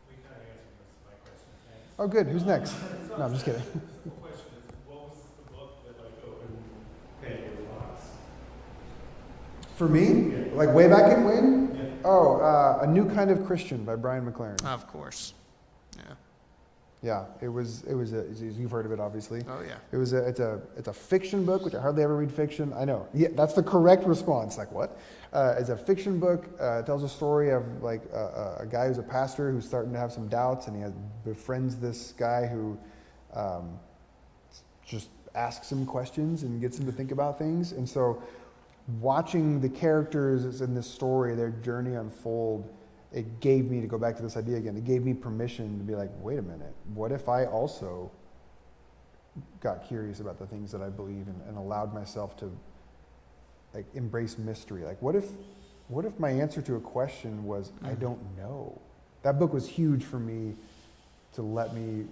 We kind of answered most of my question. Thanks. Oh, good. Who's next? No, I'm just kidding. The question is, what was the book that opened Pandora's box? For me, like way back in when? Yeah. Oh, A New Kind of Christian by Brian McLaren. Of course. Yeah, it was you've heard of it, obviously. Oh yeah. It's a fiction book, which I hardly ever read fiction. I know. Yeah, that's the correct response. Like what? It's a fiction book. It tells a story of like a guy who's a pastor who's starting to have some doubts, and he befriends this guy who just asks him questions and gets him to think about things. And so, watching the characters in this story, their journey unfold, it gave me, to go back to this idea again, it gave me permission to be like, wait a minute, what if I also got curious about the things that I believe and allowed myself to like embrace mystery? Like what if my answer to a question was, I don't know? That book was huge for me to let me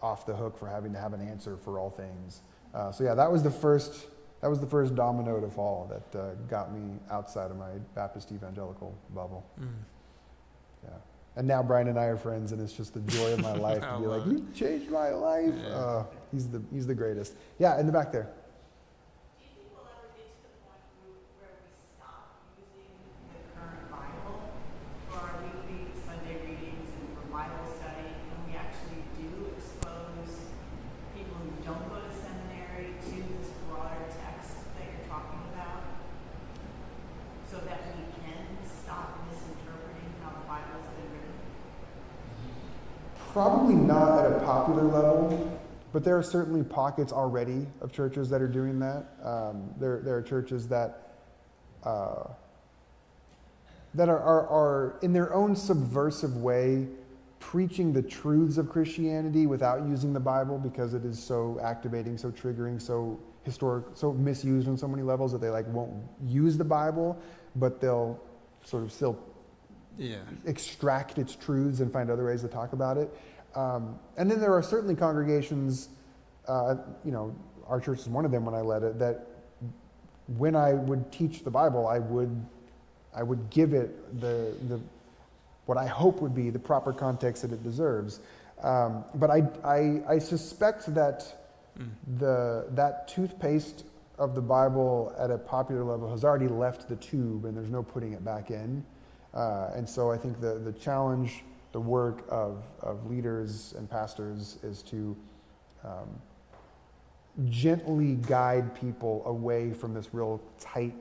off the hook for having to have an answer for all things. That was the first domino to fall that got me outside of my Baptist evangelical bubble. Yeah. And now Brian and I are friends, and it's just the joy of my life to be like, you changed my life. Yeah. He's the greatest. Yeah, in the back there. Do you think we'll ever get to the point where we stop using the current Bible for our weekly Sunday readings and for Bible study, and we actually do expose people who don't go to seminary to this broader text that you're talking about, so that we can stop misinterpreting how the Bible has been written? Probably not at a popular level, but there are certainly pockets already of churches that are doing that. There are churches that are in their own subversive way preaching the truths of Christianity without using the Bible, because it is so activating, so triggering, so historic, so misused on so many levels that they like won't use the Bible, but they'll sort of still extract its truths and find other ways to talk about it. And then there are certainly congregations, our church is one of them when I led it, that when I would teach the Bible, I would give it the what I hope would be the proper context that it deserves. But I suspect that that toothpaste of the Bible at a popular level has already left the tube, and there's no putting it back in. And so I think the challenge, the work of leaders and pastors is to gently guide people away from this real tight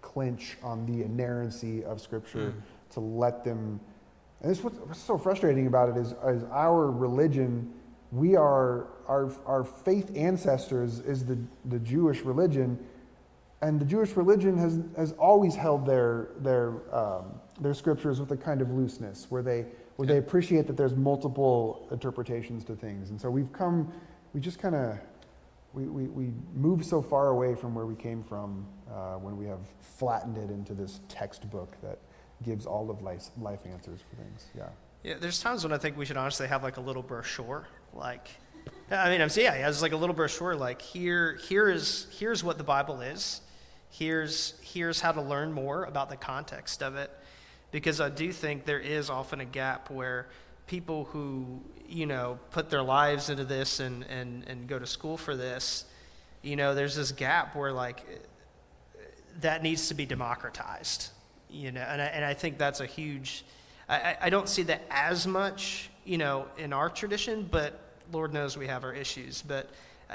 clinch on the inerrancy of Scripture, to let them. And this what's so frustrating about it is our religion. We are our faith ancestors is the Jewish religion, and the Jewish religion has always held their scriptures with a kind of looseness, where they appreciate that there's multiple interpretations to things, and so we move so far away from where we came from when we have flattened it into this textbook that gives all of life answers for things. Yeah, there's times when I think we should honestly have like a little brochure, like, I mean, it's like a little brochure, like here's what the Bible is, here's how to learn more about the context of it, because I do think there is often a gap where people who, put their lives into this and go to school for this, there's this gap where like that needs to be democratized, and I think that's a huge. I don't see that as much, in our tradition, but Lord knows we have our issues. But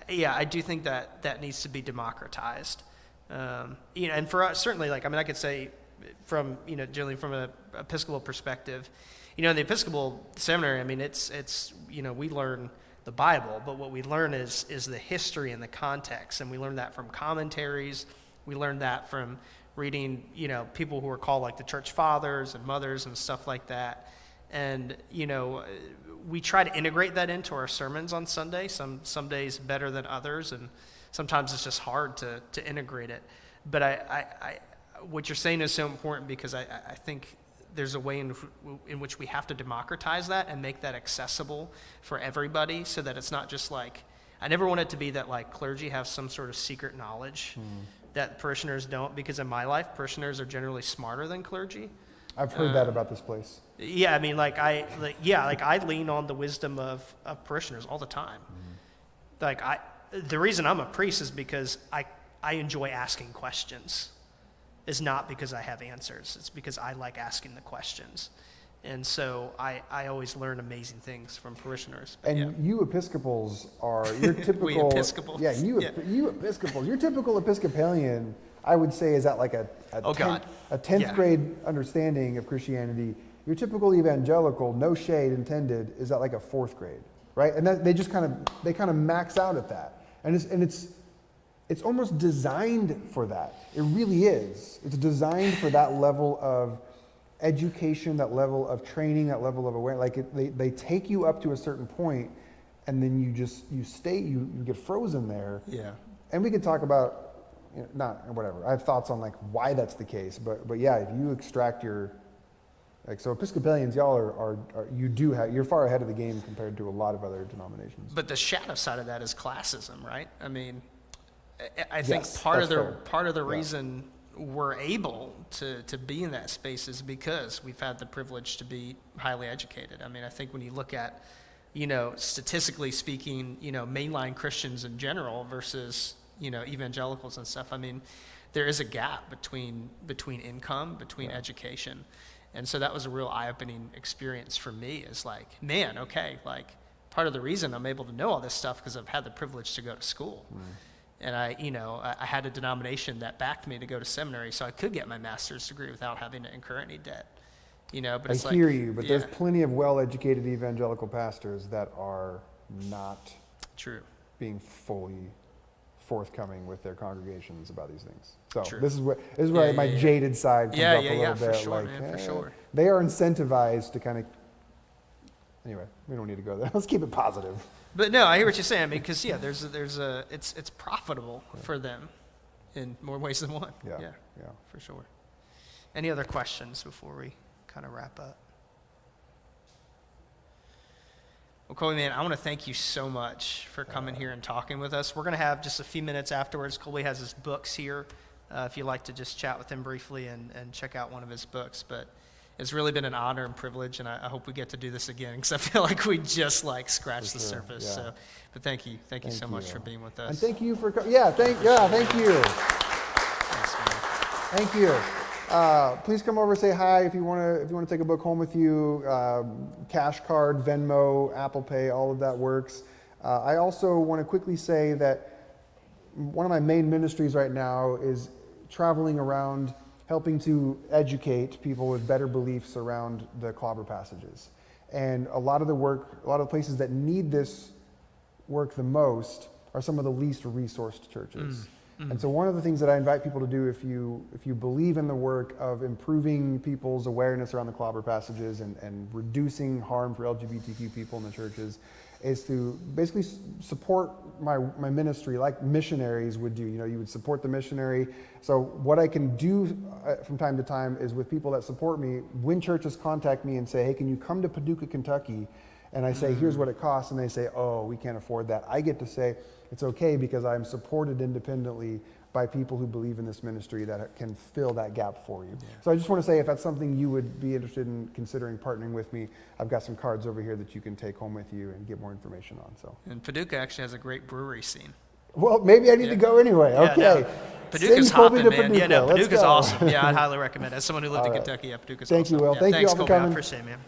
I do think that needs to be democratized. And for us, certainly, I could say from, generally from an Episcopal perspective, in the Episcopal seminary, it's we learn the Bible, but what we learn is the history and the context, and we learn that from commentaries. We learn that from reading, people who are called like the church fathers and mothers and stuff like that. And, we try to integrate that into our sermons on Sunday, some days better than others, and sometimes it's just hard to integrate it. But I what you're saying is so important, because I think there's a way in which we have to democratize that and make that accessible for everybody, so that it's not just like, I never want it to be that like clergy have some sort of secret knowledge that parishioners don't, because in my life, parishioners are generally smarter than clergy. I've heard that about this place. Yeah, I lean on the wisdom of parishioners all the time. The reason I'm a priest is because I enjoy asking questions. It's not because I have answers. It's because I like asking the questions. And so I always learn amazing things from parishioners. And you Episcopals are your typical. We Episcopals. Yeah, you Episcopals. Your typical Episcopalian, I would say, is at like a 10th grade understanding of Christianity. Your typical evangelical, no shade intended, is at like a 4th grade, right? And that, they kind of max out at that, and it's almost designed for that. It really is. It's designed for that level of education, that level of training, that level of awareness. Like they take you up to a certain point, and then you get frozen there. Yeah. And we could talk about, whatever. I have thoughts on like why that's the case, but yeah, if you extract so Episcopalians, y'all you're far ahead of the game compared to a lot of other denominations. But the shadow side of that is classism, right? I think part of the reason we're able to be in that space is because we've had the privilege to be highly educated. I think when you look at, statistically speaking, mainline Christians in general versus, evangelicals and stuff, there is a gap between income, between education. And so that was a real eye-opening experience for me, is like, man, okay, like part of the reason I'm able to know all this stuff because I've had the privilege to go to school. And I had a denomination that backed me to go to seminary, so I could get my master's degree without having to incur any debt. But it's I hear you, but there's plenty of well-educated evangelical pastors that are not being fully forthcoming with their congregations about these things. So this is where my jaded side comes up a little bit. For sure, for sure. They are incentivized to kind of. Anyway, we don't need to go there. Let's keep it positive. But no, I hear what you're saying. Because it's profitable for them in more ways than one. Yeah, for sure. Any other questions before we kind of wrap up? Well, Colby, man, I want to thank you so much for coming here and talking with us. We're going to have just a few minutes afterwards. Colby has his books here, if you'd like to just chat with him briefly and check out one of his books. But it's really been an honor and privilege, and I hope we get to do this again, because I feel like we just scratched the surface. Yeah. So, but thank you so much for being with us. And thank you for thank you. Thanks, man. Thank you. Please come over, say hi if you want to take a book home with you. Cash card, Venmo, Apple Pay, all of that works. I also want to quickly say that one of my main ministries right now is traveling around helping to educate people with better beliefs around the Clobber passages. And a lot of the places that need this work the most are some of the least resourced churches. And so one of the things that I invite people to do, if you believe in the work of improving people's awareness around the Clobber passages and reducing harm for LGBTQ people in the churches, is to basically support my ministry like missionaries would do. You would support the missionary. So what I can do from time to time is, with people that support me, when churches contact me and say, hey, can you come to Paducah, Kentucky? And I say, here's what it costs. And they say, oh, we can't afford that. I get to say, it's okay, because I'm supported independently by people who believe in this ministry that can fill that gap for you. Yeah. So I just want to say, if that's something you would be interested in considering partnering with me, I've got some cards over here that you can take home with you and get more information on. So. And Paducah actually has a great brewery scene. Well, maybe I need to go anyway. Yeah, okay. No. Paducah's Send Colby hopping, to man. Paducah. Yeah, no, Let's Paducah's go. awesome. Yeah, I'd highly recommend it. As someone who lived in All right. Kentucky, Paducah's Thank awesome. you, Will. Yeah, Thank you thanks, all for Colby. I coming. appreciate it, man.